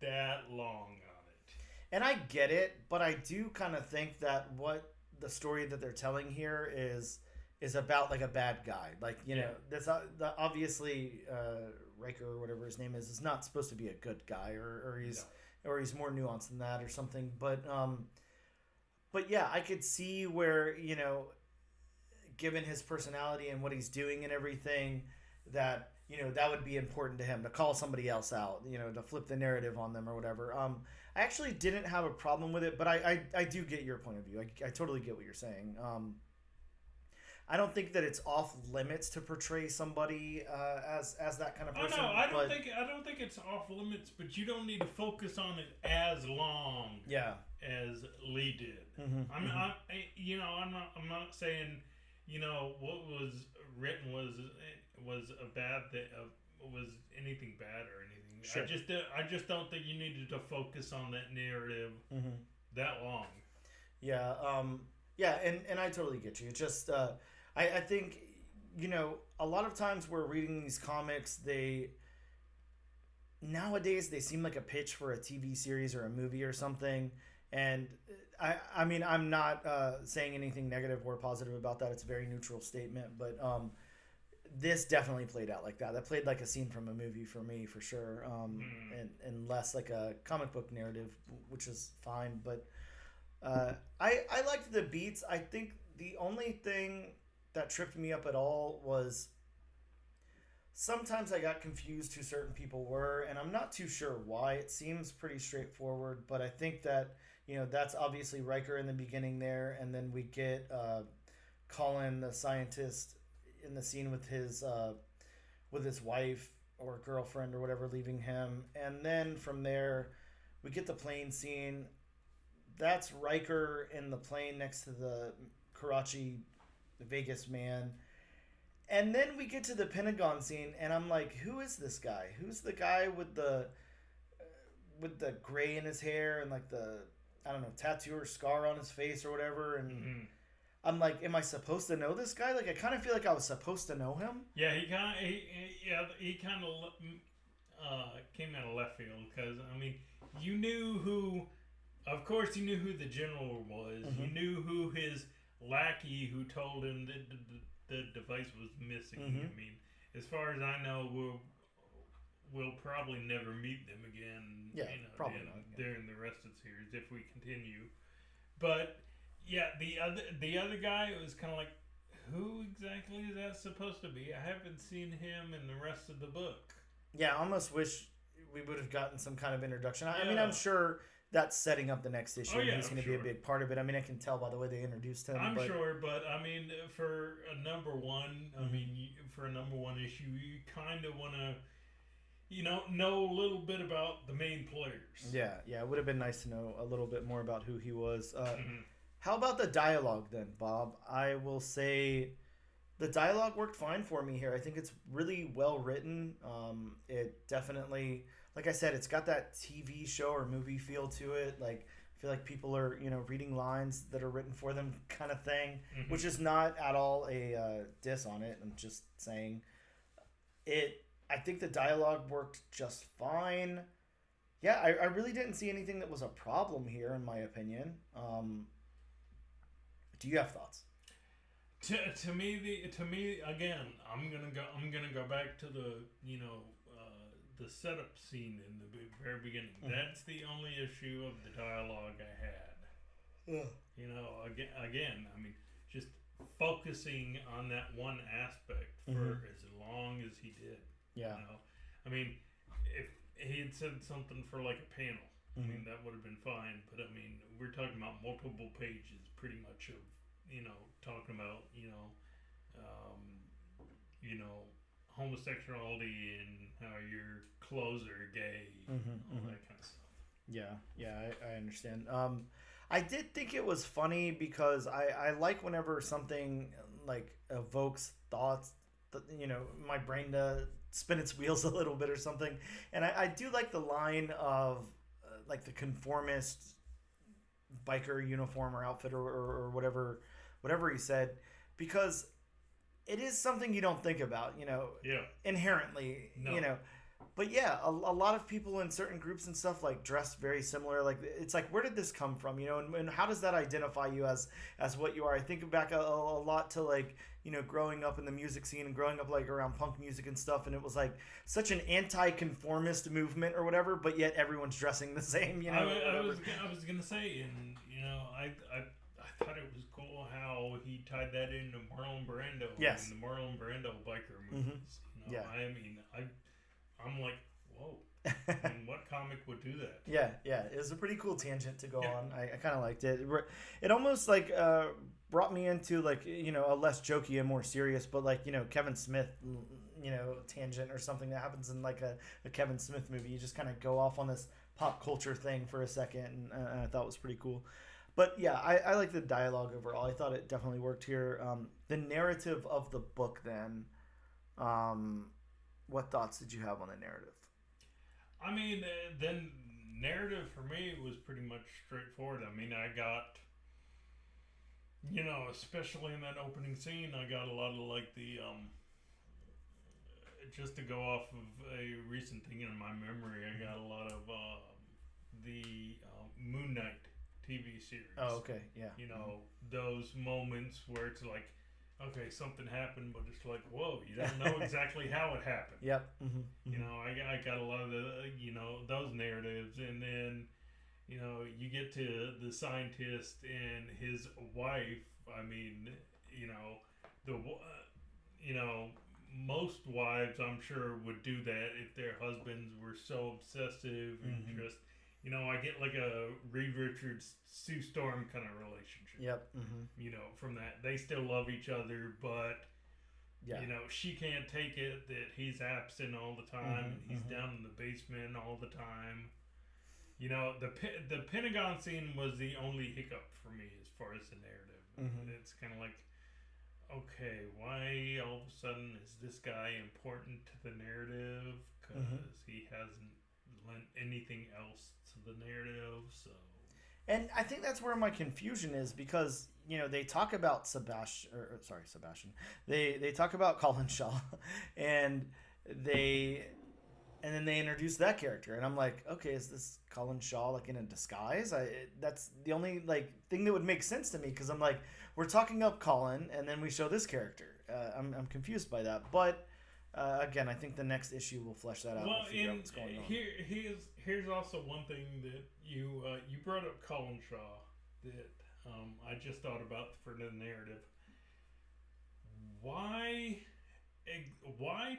that long on it. And I get it, but I do kind of think that what the story that they're telling here is about a bad guy, that's obviously Riker or whatever his name is not supposed to be a good guy, or he's more nuanced than that or something. But yeah, I could see where given his personality and what he's doing and everything, that that would be important to him to call somebody else out, to flip the narrative on them or whatever. I actually didn't have a problem with it, but I do get your point of view. I totally get what you're saying. I don't think that it's off limits to portray somebody as that kind of Oh person. no, I don't think it's off limits, but you don't need to focus on it as long. Yeah. As Lee did. Mm-hmm, I'm not saying, what was written was a bad thing, was anything bad or anything. Sure. I just don't think you needed to focus on that narrative that long. Yeah. And I totally get you. It's just I think a lot of times we're reading these comics, nowadays they seem like a pitch for a TV series or a movie or something. And I mean, I'm not saying anything negative or positive about that. It's a very neutral statement, but this definitely played out like that. That played like a scene from a movie for me, for sure, and less like a comic book narrative, which is fine. But I liked the beats. I think the only thing that tripped me up at all was sometimes I got confused who certain people were, and I'm not too sure why. It seems pretty straightforward, but I think that that's obviously Riker in the beginning there, and then we get Colin, the scientist, in the scene with his wife or girlfriend or whatever leaving him, and then from there we get the plane scene. That's Riker in the plane next to the Karachi Vegas man. And then we get to the Pentagon scene, and I'm like, who is this guy? Who's the guy with the gray in his hair and like the, I don't know, tattoo or scar on his face or whatever? And I'm like, am I supposed to know this guy? Like, I kind of feel like I was supposed to know him. Yeah, he kind of came out of left field because I mean, you knew who. Of course, you knew who the general was. You knew who his lackey who told him that the device was missing. I mean, as far as I know, we'll probably never meet them again. Yeah, probably not. During the rest of the series if we continue. But yeah, the other guy was kind of like, who exactly is that supposed to be? I haven't seen him in the rest of the book. Yeah, I almost wish we would have gotten some kind of introduction. I mean, I'm sure that's setting up the next issue. He's going to be a big part of it. I mean, I can tell by the way they introduced him. I'm sure, but I mean, for a number one, for a number one issue, you kind of want to, know a little bit about the main players. Yeah, it would have been nice to know a little bit more about who he was. How about the dialogue then, Bob? I will say the dialogue worked fine for me here. I think it's really well written. It definitely, like I said, it's got that TV show or movie feel to it. Like, I feel like people are, reading lines that are written for them kind of thing, which is not at all a diss on it. I'm just saying I think the dialogue worked just fine. Yeah, I really didn't see anything that was a problem here, in my opinion. Do you have thoughts? To me again, I'm gonna go back to the the setup scene in the very beginning. That's the only issue of the dialogue I had. Again, I mean, just focusing on that one aspect for as long as he did. Yeah. I mean, if he had said something for like a panel, I mean, that would have been fine. But I mean, we're talking about multiple pages, pretty much of talking about homosexuality and how your clothes are gay, all that kind of stuff. Yeah, I understand. I did think it was funny because I like whenever something like evokes thoughts, my brain to spin its wheels a little bit or something. And I do like the line of like the conformist biker uniform or outfit or whatever he said, because it is something you don't think about, inherently, But yeah, a lot of people in certain groups and stuff like dress very similar. Like, it's like, where did this come from, and how does that identify you as what you are? I think back a lot to like, growing up in the music scene and growing up like around punk music and stuff, and it was like such an anti-conformist movement or whatever, but yet everyone's dressing the same, I was gonna say, and I thought it was cool how he tied that into Marlon Brando. Yes. And the Marlon Brando biker movies. I mean, I'm like, whoa. I mean, what comic would do that? Yeah, it was a pretty cool tangent to go on. I kind of liked it. It almost like brought me into like, you know, a less jokey and more serious, but like, you know, Kevin Smith, you know, tangent or something that happens in like a Kevin Smith movie. You just kind of go off on this pop culture thing for a second, and I thought it was pretty cool. But yeah, I like the dialogue overall. I thought it definitely worked here. The narrative of the book then, what thoughts did you have on the narrative? I mean, then narrative for me was pretty much straightforward. I mean, I got, you know, especially in that opening scene, I got a lot of like the, just to go off of a recent thing in my memory, I got a lot of the Moon Knight TV series. Oh, okay, yeah. You know, those moments where it's like, okay, something happened, but it's like, whoa, you don't know exactly how it happened. Yep. Mm-hmm. You know, I got a lot of the, you know, those narratives, and then, you know, you get to the scientist and his wife. I mean, you know, you know, most wives, I'm sure, would do that if their husbands were so obsessive and just, you know, I get like a Reed Richards, Sue Storm kind of relationship. Yep. Mm-hmm. You know, from that, they still love each other, but yeah, you know, she can't take it that he's absent all the time and he's down in the basement all the time. You know, the Pentagon scene was the only hiccup for me as far as the narrative. It's kind of like, okay, why all of a sudden is this guy important to the narrative? Because he hasn't lent anything else to the narrative, so. And I think that's where my confusion is, because, you know, they talk about Sebastian. They talk about Colin Shaw, and then they introduce that character, and I'm like, okay, is this Colin Shaw like in a disguise? That's the only like thing that would make sense to me, because I'm like, we're talking up Colin, and then we show this character. I'm confused by that, but again, I think the next issue will flesh that out. Well, and figure out what's going on. Here's also one thing that you brought up Colin Shaw that I just thought about for the narrative. Why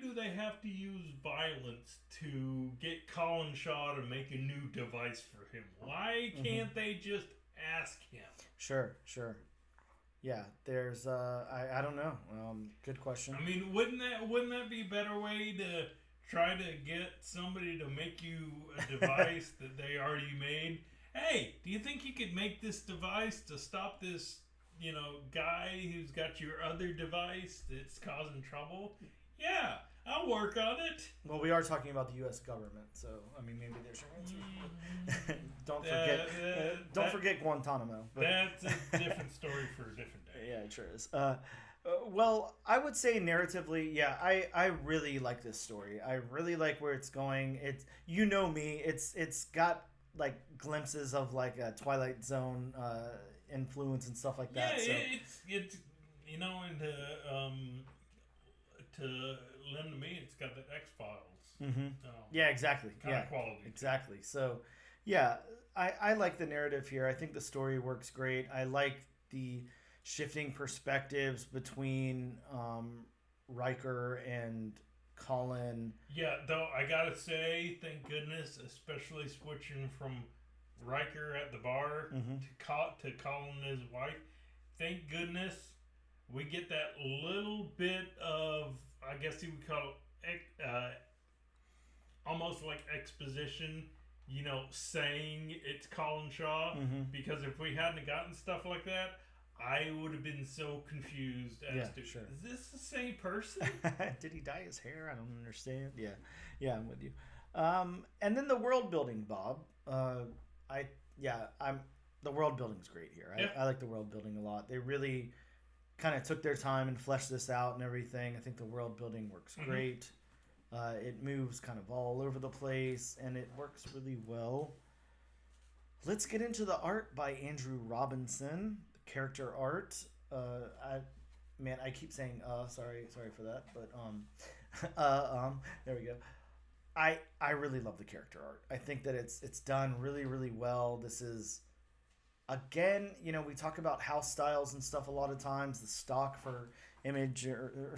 do they have to use violence to get Colin Shaw to make a new device for him? Why can't they just ask him? Sure. Yeah, there's I don't know. Good question. I mean, wouldn't that be a better way to try to get somebody to make you a device that they already made? Hey, do you think you could make this device to stop this, you know, guy who's got your other device that's causing trouble? Yeah, I'll work on it. Well, we are talking about the U.S. government, so I mean, maybe there's your answer. Don't forget Guantanamo. But That's a different story for a different day. Yeah, it sure is. Well, I would say narratively, yeah, I really like this story. I really like where it's going. It's, you know me, it's got like glimpses of like a Twilight Zone influence and stuff like that. Yeah, so. it's you know, and to lend to me, it's got the X-Files. Yeah, exactly. Kind of quality. Exactly. So, yeah, I like the narrative here. I think the story works great. I like the shifting perspectives between Riker and Colin. Yeah, though I gotta say, thank goodness, especially switching from Riker at the bar to Colin and his wife. Thank goodness we get that little bit of, I guess you would call it, almost like exposition. You know, saying it's Colin Shaw, because if we hadn't gotten stuff like that, I would have been so confused as to, sure. Is this the same person? Did he dye his hair? I don't understand. Yeah, I'm with you. And then the world building, Bob. The world building's great here. I like the world building a lot. They really kind of took their time and fleshed this out and everything. I think the world building works great. It moves kind of all over the place, and it works really well. Let's get into the art by Andrew Robinson. Character art. I keep saying sorry for that, but there we go. I really love the character art. I think that it's done really, really well. This is, again, you know, we talk about house styles and stuff a lot of times. The stock for Image, or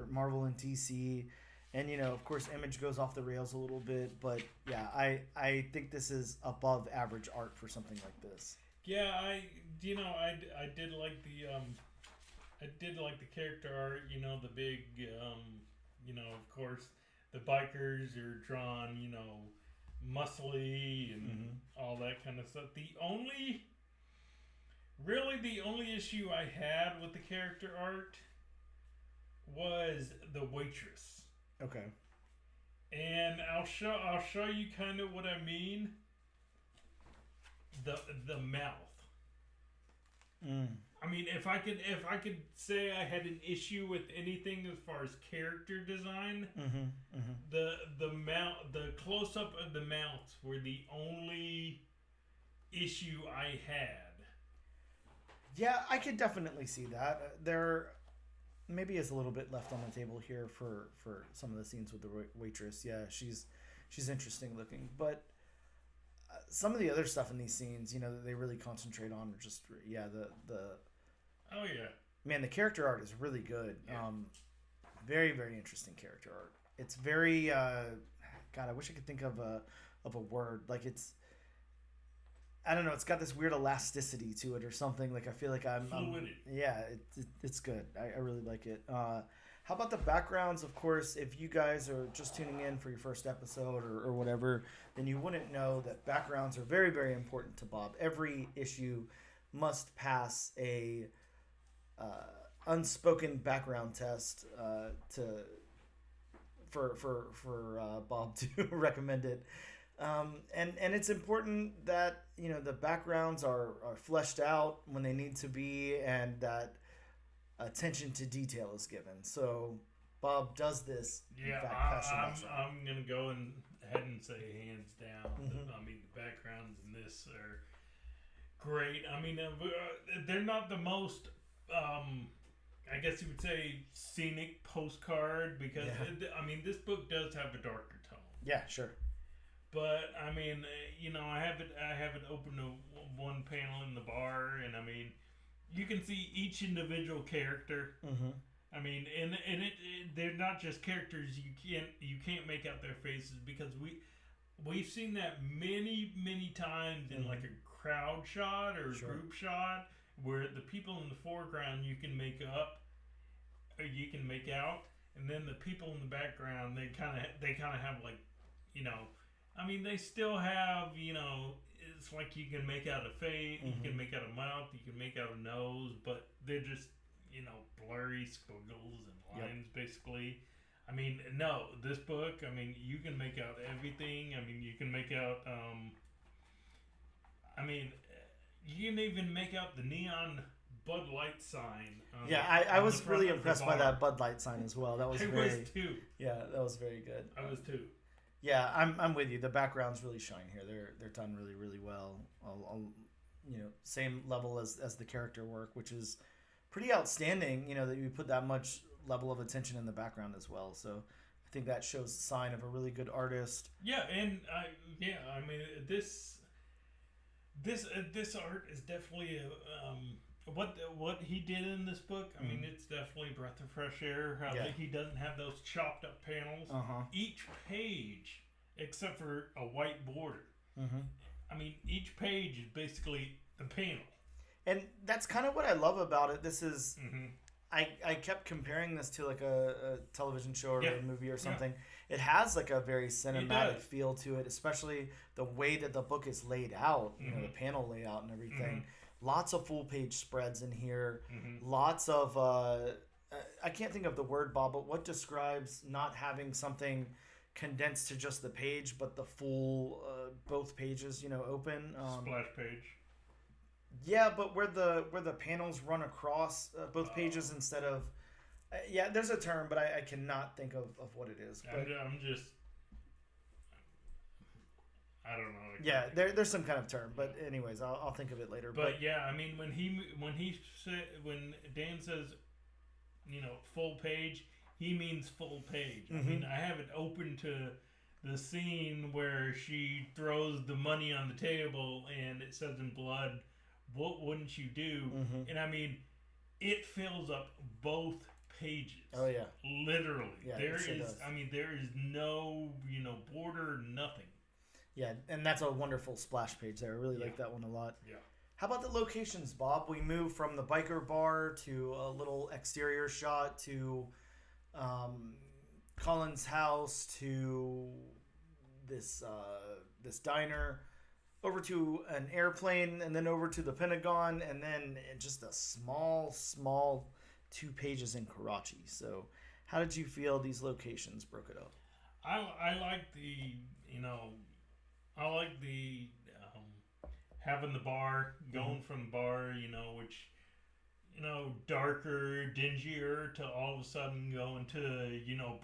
Marvel and DC, And of course, image goes off the rails a little bit, but yeah, I think this is above average art for something like this. Yeah, I did like the character art. The big of course, the bikers are drawn, muscly and all that kind of stuff. The only issue I had with the character art was the waitress. Okay. And I'll show you kind of what I mean. The mouth. I mean, if I could say I had an issue with anything as far as character design, the close up of the mouths were the only issue I had. Yeah, I could definitely see that. There maybe is a little bit left on the table here for some of the scenes with the waitress. Yeah, she's interesting looking, but some of the other stuff in these scenes, that they really concentrate on, are just the oh yeah, man, the character art is really good. Yeah. Very, very interesting character art. It's very God, I wish I could think of a word. Like, it's, I don't know, it's got this weird elasticity to it or something. Like, I feel like I'm fluidity. Yeah, it's good. I really like it. How about the backgrounds? Of course, if you guys are just tuning in for your first episode or whatever, then you wouldn't know that backgrounds are very, very important to Bob. Every issue must pass a unspoken background test for Bob to recommend it. And it's important that the backgrounds are fleshed out when they need to be, and that attention to detail is given. So Bob does this. Yeah, in fact, I'm gonna go ahead and say hands down. I mean, the backgrounds in this are great. I mean, they're not the most, I guess you would say, scenic postcard, because this book does have a darker tone. Yeah, sure. But I mean, I have it open to one panel in the bar, and I mean, you can see each individual character. I mean, and they're not just characters. You can't make out their faces, because we've seen that many times in like a crowd shot or a group shot, where the people in the foreground you can make up, or you can make out, and then the people in the background they kind of have, like, I mean, they still have, it's like you can make out a face, you can make out a mouth, you can make out a nose, but they're just, blurry squiggles and lines, basically. I mean, no, this book, I mean, you can make out everything. I mean, you can make out, you can even make out the neon Bud Light sign. I was really impressed by that Bud Light sign as well. That was was too. Yeah, that was very good. I was too. Yeah, I'm with you. The backgrounds really shine here. They're done really, really well. Same level as the character work, which is pretty outstanding. That you put that much level of attention in the background as well. So I think that shows a sign of a really good artist. Yeah, and I mean, this art is definitely what he did in this book. I mean, it's definitely a breath of fresh air. How he doesn't have those chopped up panels. Each page, except for a white border. I mean, each page is basically the panel. And that's kind of what I love about it. This is, I kept comparing this to like a television show or a movie or something. Yeah. It has like a very cinematic feel to it, especially the way that the book is laid out, the panel layout and everything. Lots of full page spreads in here. Lots of, I can't think of the word, Bob, but what describes not having something condensed to just the page, but the full, both pages, open? Splash page. Yeah, but where the panels run across both pages instead of... there's a term, but I cannot think of what it is. But I'm just... I don't know. Yeah, there's some kind of term, but anyways, I'll think of it later. But yeah, I mean, when Dan says, full page, he means full page. I mean, I have it open to the scene where she throws the money on the table and it says in blood, "What wouldn't you do?" And I mean, it fills up both pages. Oh yeah. Literally. Yeah, There it sure is. does. I mean, there is no border, nothing. Yeah, and that's a wonderful splash page there. I really like Yeah. that one a lot. Yeah. How about the locations, Bob? We move from the biker bar to a little exterior shot to Colin's house to this diner, over to an airplane, and then over to the Pentagon, and then just a small 2 pages in Karachi. So, how did you feel these locations broke it up? I like the I like the having the bar, going from the bar, which darker, dingier, to all of a sudden going to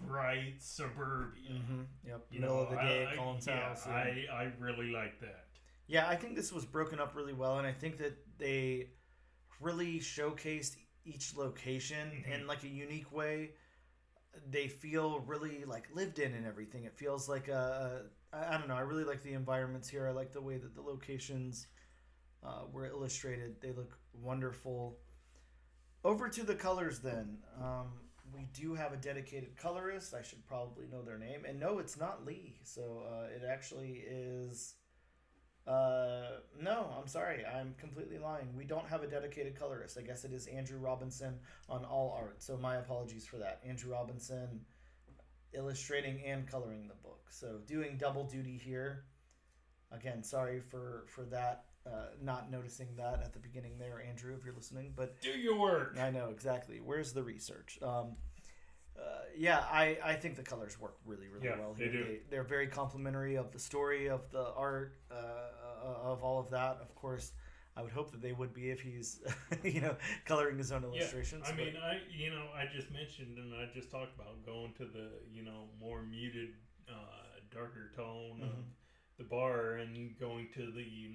bright suburbia. Mm-hmm. Yep. Middle of the day at Colin's house. I really like that. Yeah, I think this was broken up really well, and I think that they really showcased each location in like a unique way. They feel really like lived in and everything. It feels like I don't know. I really like the environments here. I like the way that the locations were illustrated. They look wonderful. Over to the colors then. We do have a dedicated colorist. I should probably know their name. And no, it's not Lee. So it actually is... no, I'm sorry. I'm completely lying. We don't have a dedicated colorist. I guess it is Andrew Robinson on all art. So my apologies for that. Andrew Robinson illustrating and coloring the book. So doing double duty here. Again, sorry for that. Not noticing that at the beginning there, Andrew, if you're listening. But do your work. I know, exactly. Where's the research? Yeah, I think the colors work really well here. They do. They're very complimentary of the story, of the art, of all of that. Of course, I would hope that they would be if he's, coloring his own illustrations. Yeah, I mean, I just mentioned and I just talked about going to the, more muted, darker tone of the bar and going to the,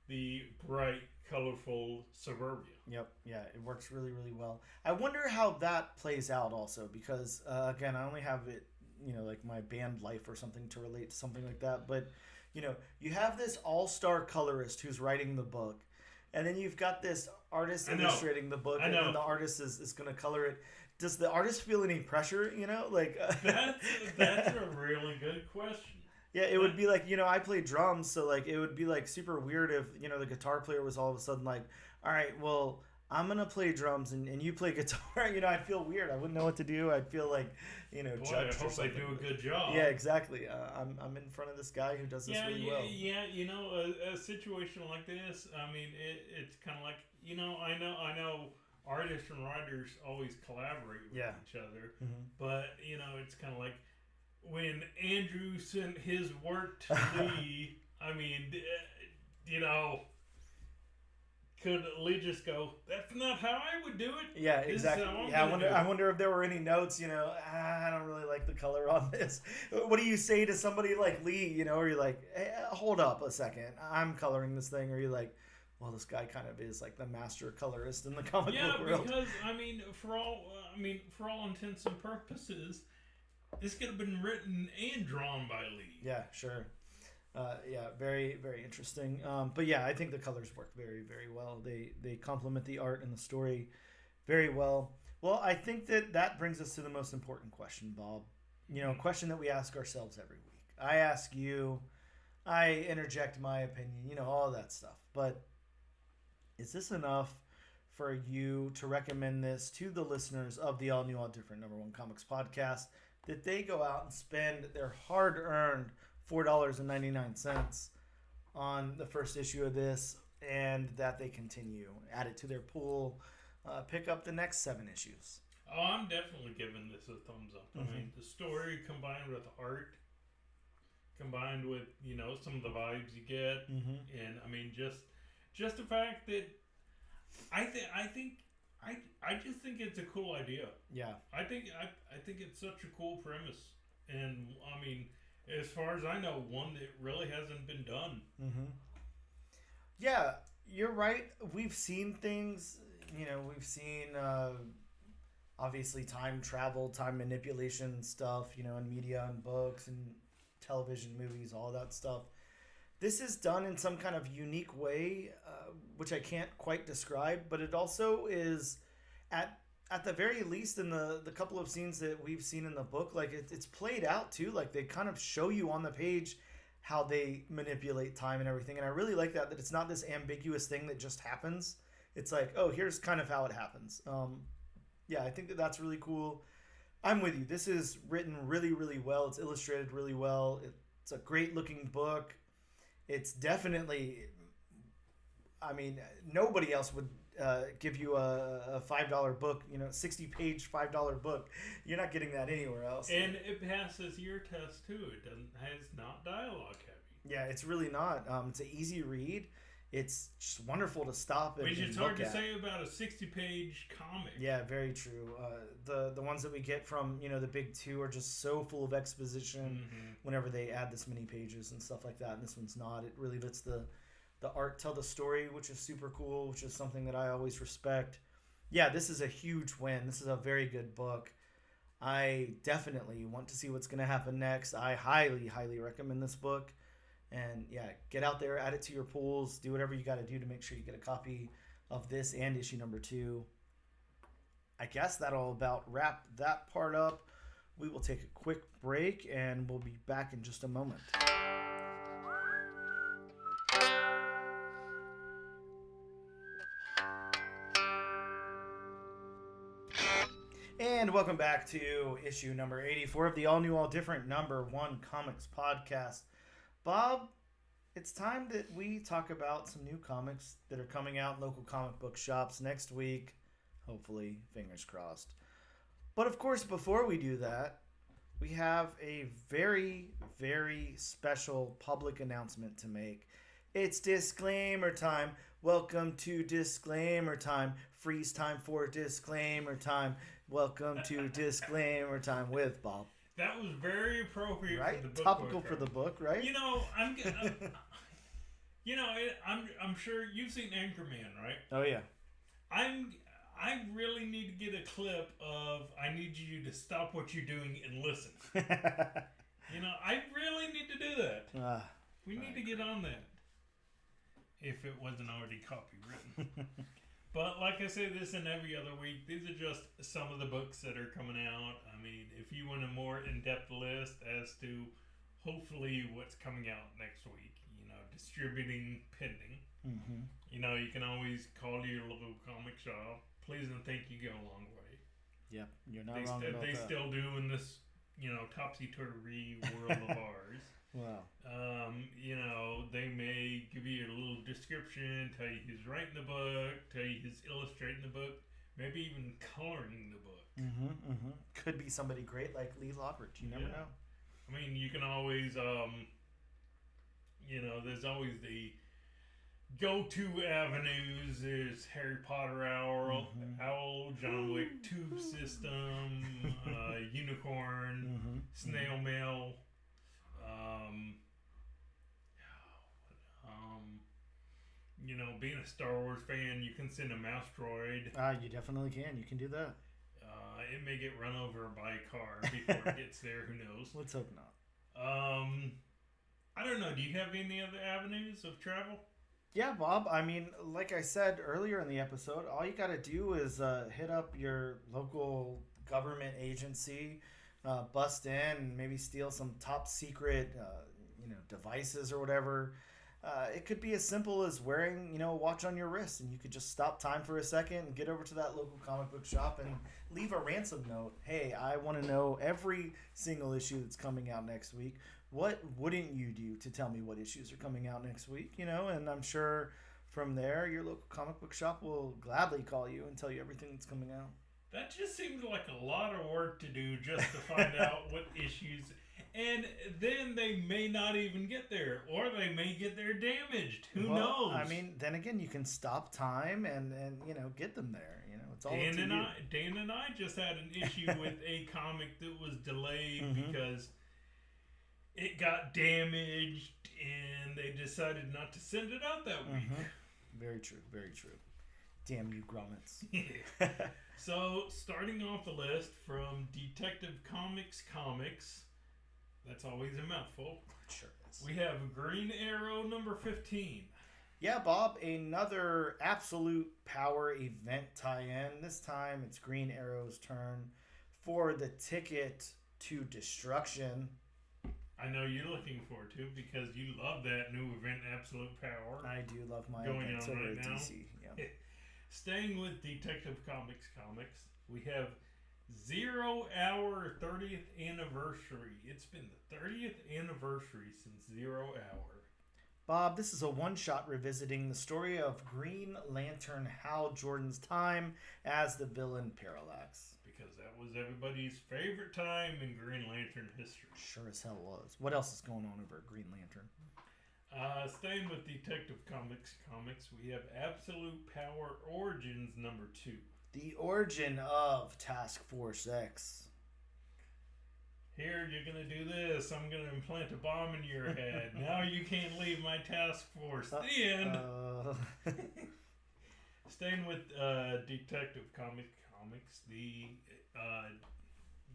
the bright, colorful suburbia. Yep, yeah, it works really well. I wonder how that plays out also because, again, I only have it, like my band life or something to relate to something like that. But, you have this all-star colorist who's writing the book. And then you've got this artist illustrating the book, and then the artist is going to color it. Does the artist feel any pressure? That's a really good question. Yeah, it would be like, I play drums, so like it would be like super weird if, the guitar player was all of a sudden like, all right, well, I'm going to play drums and you play guitar. I'd feel weird. I wouldn't know what to do. I'd feel like, judged I or hope something. they do a good job. Yeah, exactly. I'm in front of this guy who does this really well. Yeah, a situation like this, I mean, it's kind of like, I know artists and writers always collaborate with each other, but, it's kind of like when Andrew sent his work to Lee, I mean, could Lee just go, that's not how I would do it? Yeah, exactly. Yeah, I wonder if there were any notes, I don't really like the color on this. What do you say to somebody like Lee, or you're like, hey, hold up a second, I'm coloring this thing, or you're like, well, this guy kind of is like the master colorist in the comic book world. Yeah, because, for all intents and purposes, this could have been written and drawn by Lee. Yeah, sure. Yeah, very, very interesting. But yeah, I think the colors work very, very well. They complement the art and the story very well. Well, I think that brings us to the most important question, Bob. A question that we ask ourselves every week. I ask you, I interject my opinion, all that stuff. But is this enough for you to recommend this to the listeners of the All New, All Different #1 Comics podcast, that they go out and spend their hard-earned $4.99 on the first issue of this, and that they continue, add it to their pool, pick up the next 7 issues? Oh, I'm definitely giving this a thumbs up. I mean, the story combined with art, combined with some of the vibes you get, and I mean just the fact that I just think it's a cool idea. Yeah, I think it's such a cool premise, and I mean, as far as I know, one that really hasn't been done. Yeah, you're right. We've seen things. We've seen obviously time travel, time manipulation stuff. In media and books and television, movies, all that stuff. This is done in some kind of unique way, which I can't quite describe, but it also is at at the very least, in the couple of scenes that we've seen in the book, like it's played out too. Like they kind of show you on the page how they manipulate time and everything. And I really like that it's not this ambiguous thing that just happens. It's like, oh, here's kind of how it happens. Yeah, I think that's really cool. I'm with you. This is written really, really well. It's illustrated really well. It's a great looking book. It's definitely, I mean, nobody else would give you a $5 book, 60-page $5 book. You're not getting that anywhere else. And it passes your test too. Has not dialogue heavy. Yeah, it's really not. It's an easy read. It's just wonderful to stop and Which and is look hard to at. say about a 60-page comic. Yeah, very true. The ones that we get from the big two are just so full of exposition whenever they add this many pages and stuff like that. And this one's not. It really lets the art tell the story, which is super cool, which is something that I always respect. Yeah, this is a huge win. This is a very good book. I definitely want to see what's going to happen next. I highly, highly recommend this book. And yeah, get out there, add it to your pools, do whatever you got to do to make sure you get a copy of this and issue number 2. I guess that'll about wrap that part up. We will take a quick break and we'll be back in just a moment. And welcome back to issue number 84 of the All New, All Different #1 Comics Podcast. Bob, it's time that we talk about some new comics that are coming out in local comic book shops next week. Hopefully, fingers crossed. But of course, before we do that, we have a very, very special public announcement to make. It's disclaimer time. Welcome to disclaimer time. Freeze time for disclaimer time. Welcome to disclaimer time with Bob. That was very appropriate Right? for the book. Topical for the book, right? I'm sure you've seen Anchorman, right? Oh yeah. I really need to get a clip of I need you to stop what you're doing and listen. I really need to do that. We need to get on that. If it wasn't already copywritten. But like I say, this and every other week, these are just some of the books that are coming out. I mean, if you want a more in-depth list as to hopefully what's coming out next week, distributing pending, you can always call your local comic shop. Please and thank you go a long way. Yep, you're not wrong about They that. still do in this, topsy-turvy world of ours. Wow. They may give you a little description, tell you who's writing the book, tell you who's illustrating the book, maybe even coloring the book. Could be somebody great like Lee Lobert. You never know. I mean, you can always, there's always the go-to avenues. There's Harry Potter Owl, John Wick Tube System, Unicorn, Snail Mail. Being a Star Wars fan, you can send a mouse droid. You definitely can. You can do that. It may get run over by a car before it gets there. Who knows? Let's hope not. I don't know. Do you have any other avenues of travel? Yeah, Bob. I mean, like I said earlier in the episode, all you got to do is hit up your local government agency, bust in, and maybe steal some top secret, devices or whatever. It could be as simple as wearing, a watch on your wrist, and you could just stop time for a second and get over to that local comic book shop and leave a ransom note. Hey, I want to know every single issue that's coming out next week. What wouldn't you do to tell me what issues are coming out next week? And I'm sure from there, your local comic book shop will gladly call you and tell you everything that's coming out. That just seems like a lot of work to do just to find out what issues. And then they may not even get there, or they may get there damaged. Who knows? I mean, then again, you can stop time and get them there. It's all up to you. Dan and I just had an issue with a comic that was delayed because it got damaged, and they decided not to send it out that week. Very true. Very true. Damn you, grommets. So, starting off the list from Detective Comics. That's always a mouthful. It sure is. We have Green Arrow number 15. Yeah, Bob, another Absolute Power event tie-in. This time it's Green Arrow's turn for the ticket to destruction. I know you're looking forward to it because you love that new event, Absolute Power. I do love my Going events on over right at now. DC. Yeah. Staying with Detective Comics, we have 0 Hour 30th Anniversary. It's been the 30th anniversary since 0 Hour. Bob, this is a one-shot revisiting the story of Green Lantern Hal Jordan's time as the villain Parallax. Because that was everybody's favorite time in Green Lantern history. Sure as hell was. What else is going on over at Green Lantern? Staying with Detective Comics, we have Absolute Power Origins number 2. The origin of Task Force X. Here, you're going to do this. I'm going to implant a bomb in your head. Now you can't leave my task force. The end. Staying with Detective Comics,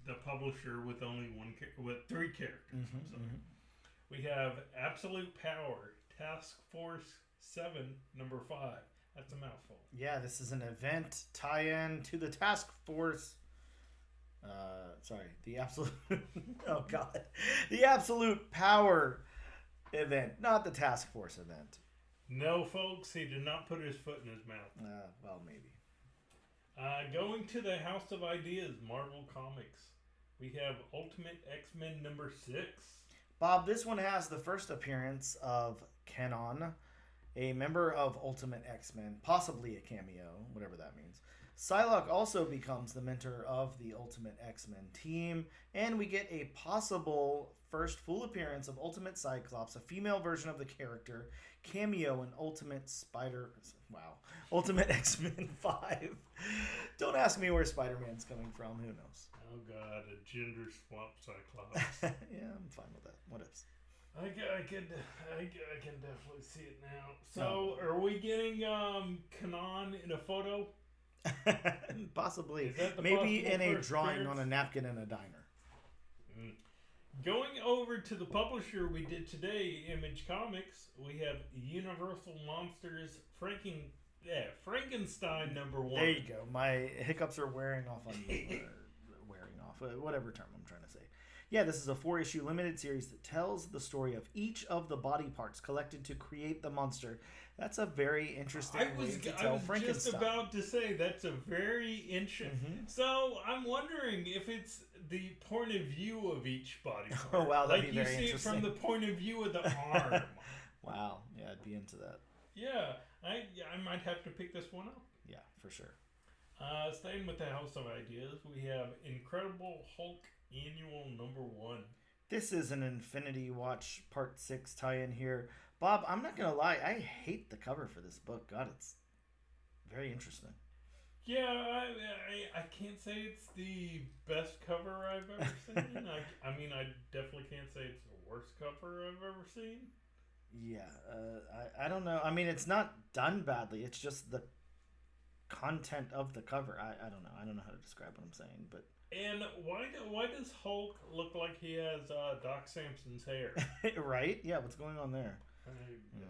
the publisher with only with 3 characters. We have Absolute Power, Task Force 7, number 5. That's a mouthful. Yeah, this is an event tie-in to the Task Force. The Absolute. Oh God, the Absolute Power event, not the Task Force event. No, folks, he did not put his foot in his mouth. Well, maybe. Going to the House of Ideas, Marvel Comics, we have Ultimate X-Men number 6. Bob, this one has the first appearance of Kenon, a member of Ultimate X-Men, possibly a cameo, whatever that means. Psylocke also becomes the mentor of the Ultimate X-Men team, and we get a possible first full appearance of Ultimate Cyclops, a female version of the character, cameo in Ultimate X-Men 5. Don't ask me where Spider-Man's coming from, who knows? Oh God, a gender swap Cyclops. Yeah, I'm fine with that. What else? I can definitely see it now. So, Are we getting Kanan in a photo? Possibly. Maybe in a drawing on a napkin in a diner. Going over to the publisher we did today, Image Comics, we have Universal Monsters Frankenstein number 1. There you go. My hiccups are wearing off on you. Whatever term I'm trying to say. Yeah, this is a 4-issue limited series that tells the story of each of the body parts collected to create the monster. That's a very interesting way to tell Frankenstein. I was just about to say that's a very interesting. So I'm wondering if it's the point of view of each body part. Oh wow, that'd be very interesting. Like you see it from the point of view of the arm. Wow, yeah, I'd be into that. Yeah, I might have to pick this one up. Yeah, for sure. Staying with the House of Ideas, we have Incredible Hulk Annual number 1. This is an Infinity Watch Part 6 tie-in here. Bob, I'm not going to lie. I hate the cover for this book. God, it's very interesting. Yeah, I can't say it's the best cover I've ever seen. I definitely can't say it's the worst cover I've ever seen. Yeah, I don't know. I mean, it's not done badly. It's just the content of the cover. I don't know. I don't know how to describe what I'm saying, but... And why does Hulk look like he has Doc Samson's hair? Right? Yeah, what's going on there? I have no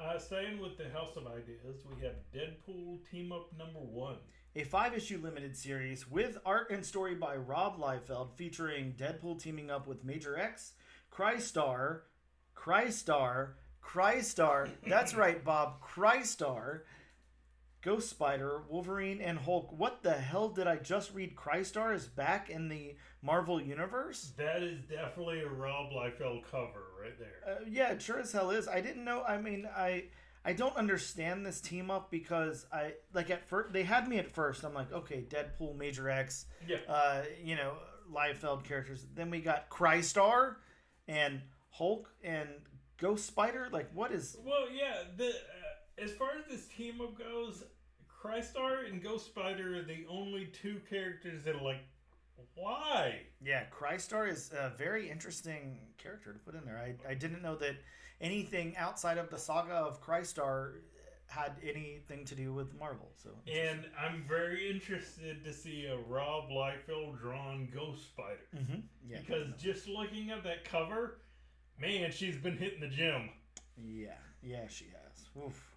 idea. Staying with the House of Ideas, we have Deadpool Team Up number 1. A 5-issue limited series with art and story by Rob Liefeld featuring Deadpool teaming up with Major X, Crystar. That's right, Bob. Crystar. Ghost Spider, Wolverine, and Hulk. What the hell did I just read? Crystar is back in the Marvel Universe? That is definitely a Rob Liefeld cover right there. Yeah, it sure as hell is. I didn't know. I mean, I don't understand this team up because at first they had me at first. I'm like, okay, Deadpool, Major X, Liefeld characters. Then we got Crystar and Hulk and Ghost Spider. Like, what is? Well, yeah. As far as this team up goes, Crystar and Ghost Spider are the only 2 characters that are like, why? Yeah, Crystar is a very interesting character to put in there. I didn't know that anything outside of the saga of Crystar had anything to do with Marvel. And I'm very interested to see a Rob Liefeld drawn Ghost Spider. Mm-hmm. Yeah, because just looking at that cover, man, she's been hitting the gym. Yeah. Yeah, she has. Oof.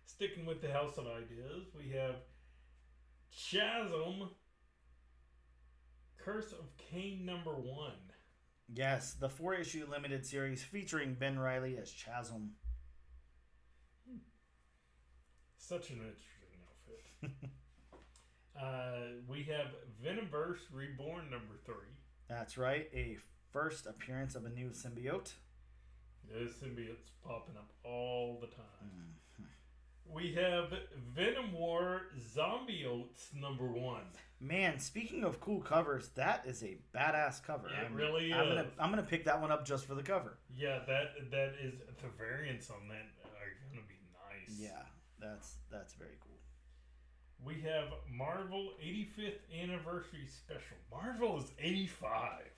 Sticking with the House of Ideas, we have Chasm, Curse of Cain #1. Yes, the 4-issue limited series featuring Ben Reilly as Chasm. Such an interesting outfit. We have Venomverse Reborn #3. That's right, a first appearance of a new symbiote. This symbiote's popping up all the time. We have Venom War Zombiotes #1. Man, speaking of cool covers, that is a badass cover. It really is. I'm gonna pick that one up just for the cover. Yeah, that is the variants on that are gonna be nice. Yeah, that's very cool. We have Marvel 85th Anniversary Special. Marvel is 85.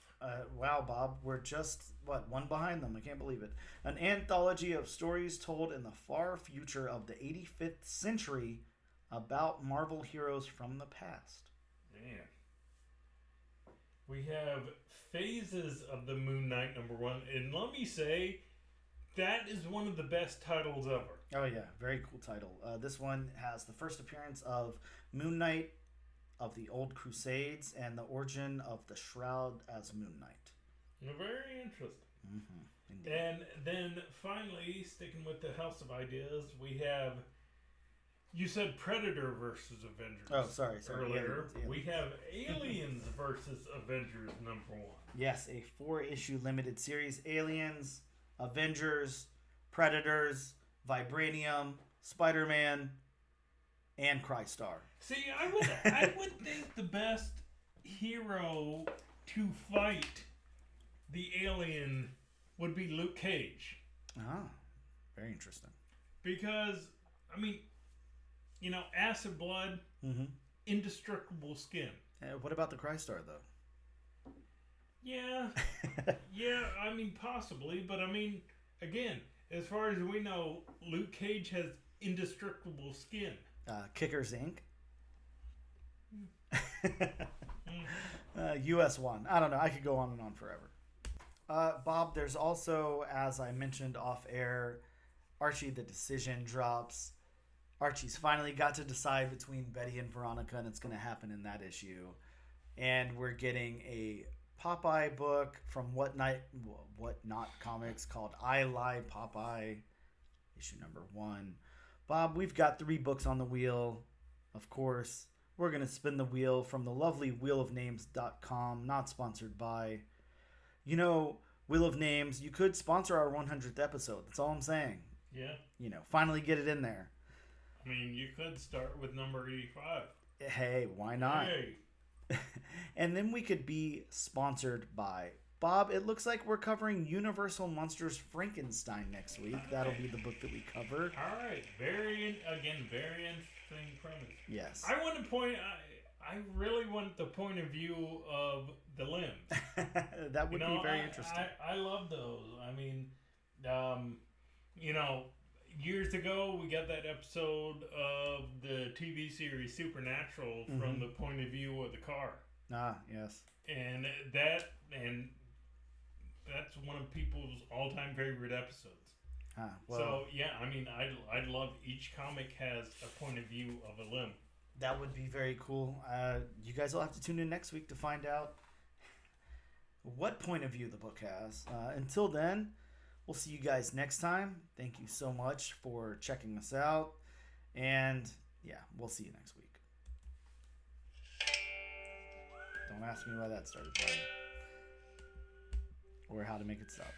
Wow, Bob, we're just one behind them. I can't believe it. An anthology of stories told in the far future of the 85th century about Marvel heroes from the past. Man. We have Phases of the Moon Knight #1, and let me say, that is one of the best titles ever. Oh yeah, very cool title. This one has the first appearance of Moon Knight of the Old Crusades and the origin of the Shroud as Moon Knight. Very interesting. Indeed. And then finally, sticking with the House of Ideas, we have, you said Predator versus Avengers. Oh, sorry. Earlier. Aliens. We have Aliens versus Avengers #1. Yes, a 4-issue limited series. Aliens, Avengers, Predators, Vibranium, Spider-Man, and Crystar. See, I would think the best hero to fight the alien would be Luke Cage. Ah, very interesting. Because, I mean, you know, acid blood, indestructible skin. What about the Crystar, though? Yeah, I mean, possibly, but I mean, again, as far as we know, Luke Cage has indestructible skin. Kickers Inc. US 1. I don't know. I could go on and on forever. Bob, there's also, as I mentioned off air, Archie the Decision drops. Archie's finally got to decide between Betty and Veronica, and it's going to happen in that issue. And we're getting a Popeye book from What Not Comics called I Lie Popeye, issue #1. Bob, we've got 3 books on the wheel. Of course, we're going to spin the wheel from the lovely wheelofnames.com, not sponsored by. You know, Wheel of Names, you could sponsor our 100th episode. That's all I'm saying. Yeah. You know, finally get it in there. I mean, you could start with number 85. Hey, why not? Hey. And then we could be sponsored by. Bob, it looks like we're covering Universal Monsters Frankenstein next week. That'll be the book that we cover. All right. Very interesting premise. Yes. I want to point... I really want the point of view of the limbs. That would be very interesting. I love those. I mean, you know, years ago we got that episode of the TV series Supernatural from the point of view of the car. Ah, yes. And that's one of people's all-time favorite episodes. Ah, well, so yeah, I mean, I'd love each comic has a point of view of a limb. that would be very cool. You guys will have to tune in next week to find out what point of view the book has. Until then, we'll see you guys next time. Thank you so much for checking us out. And yeah, we'll see you next week. Don't ask me why that started playing. Or how to make it stop.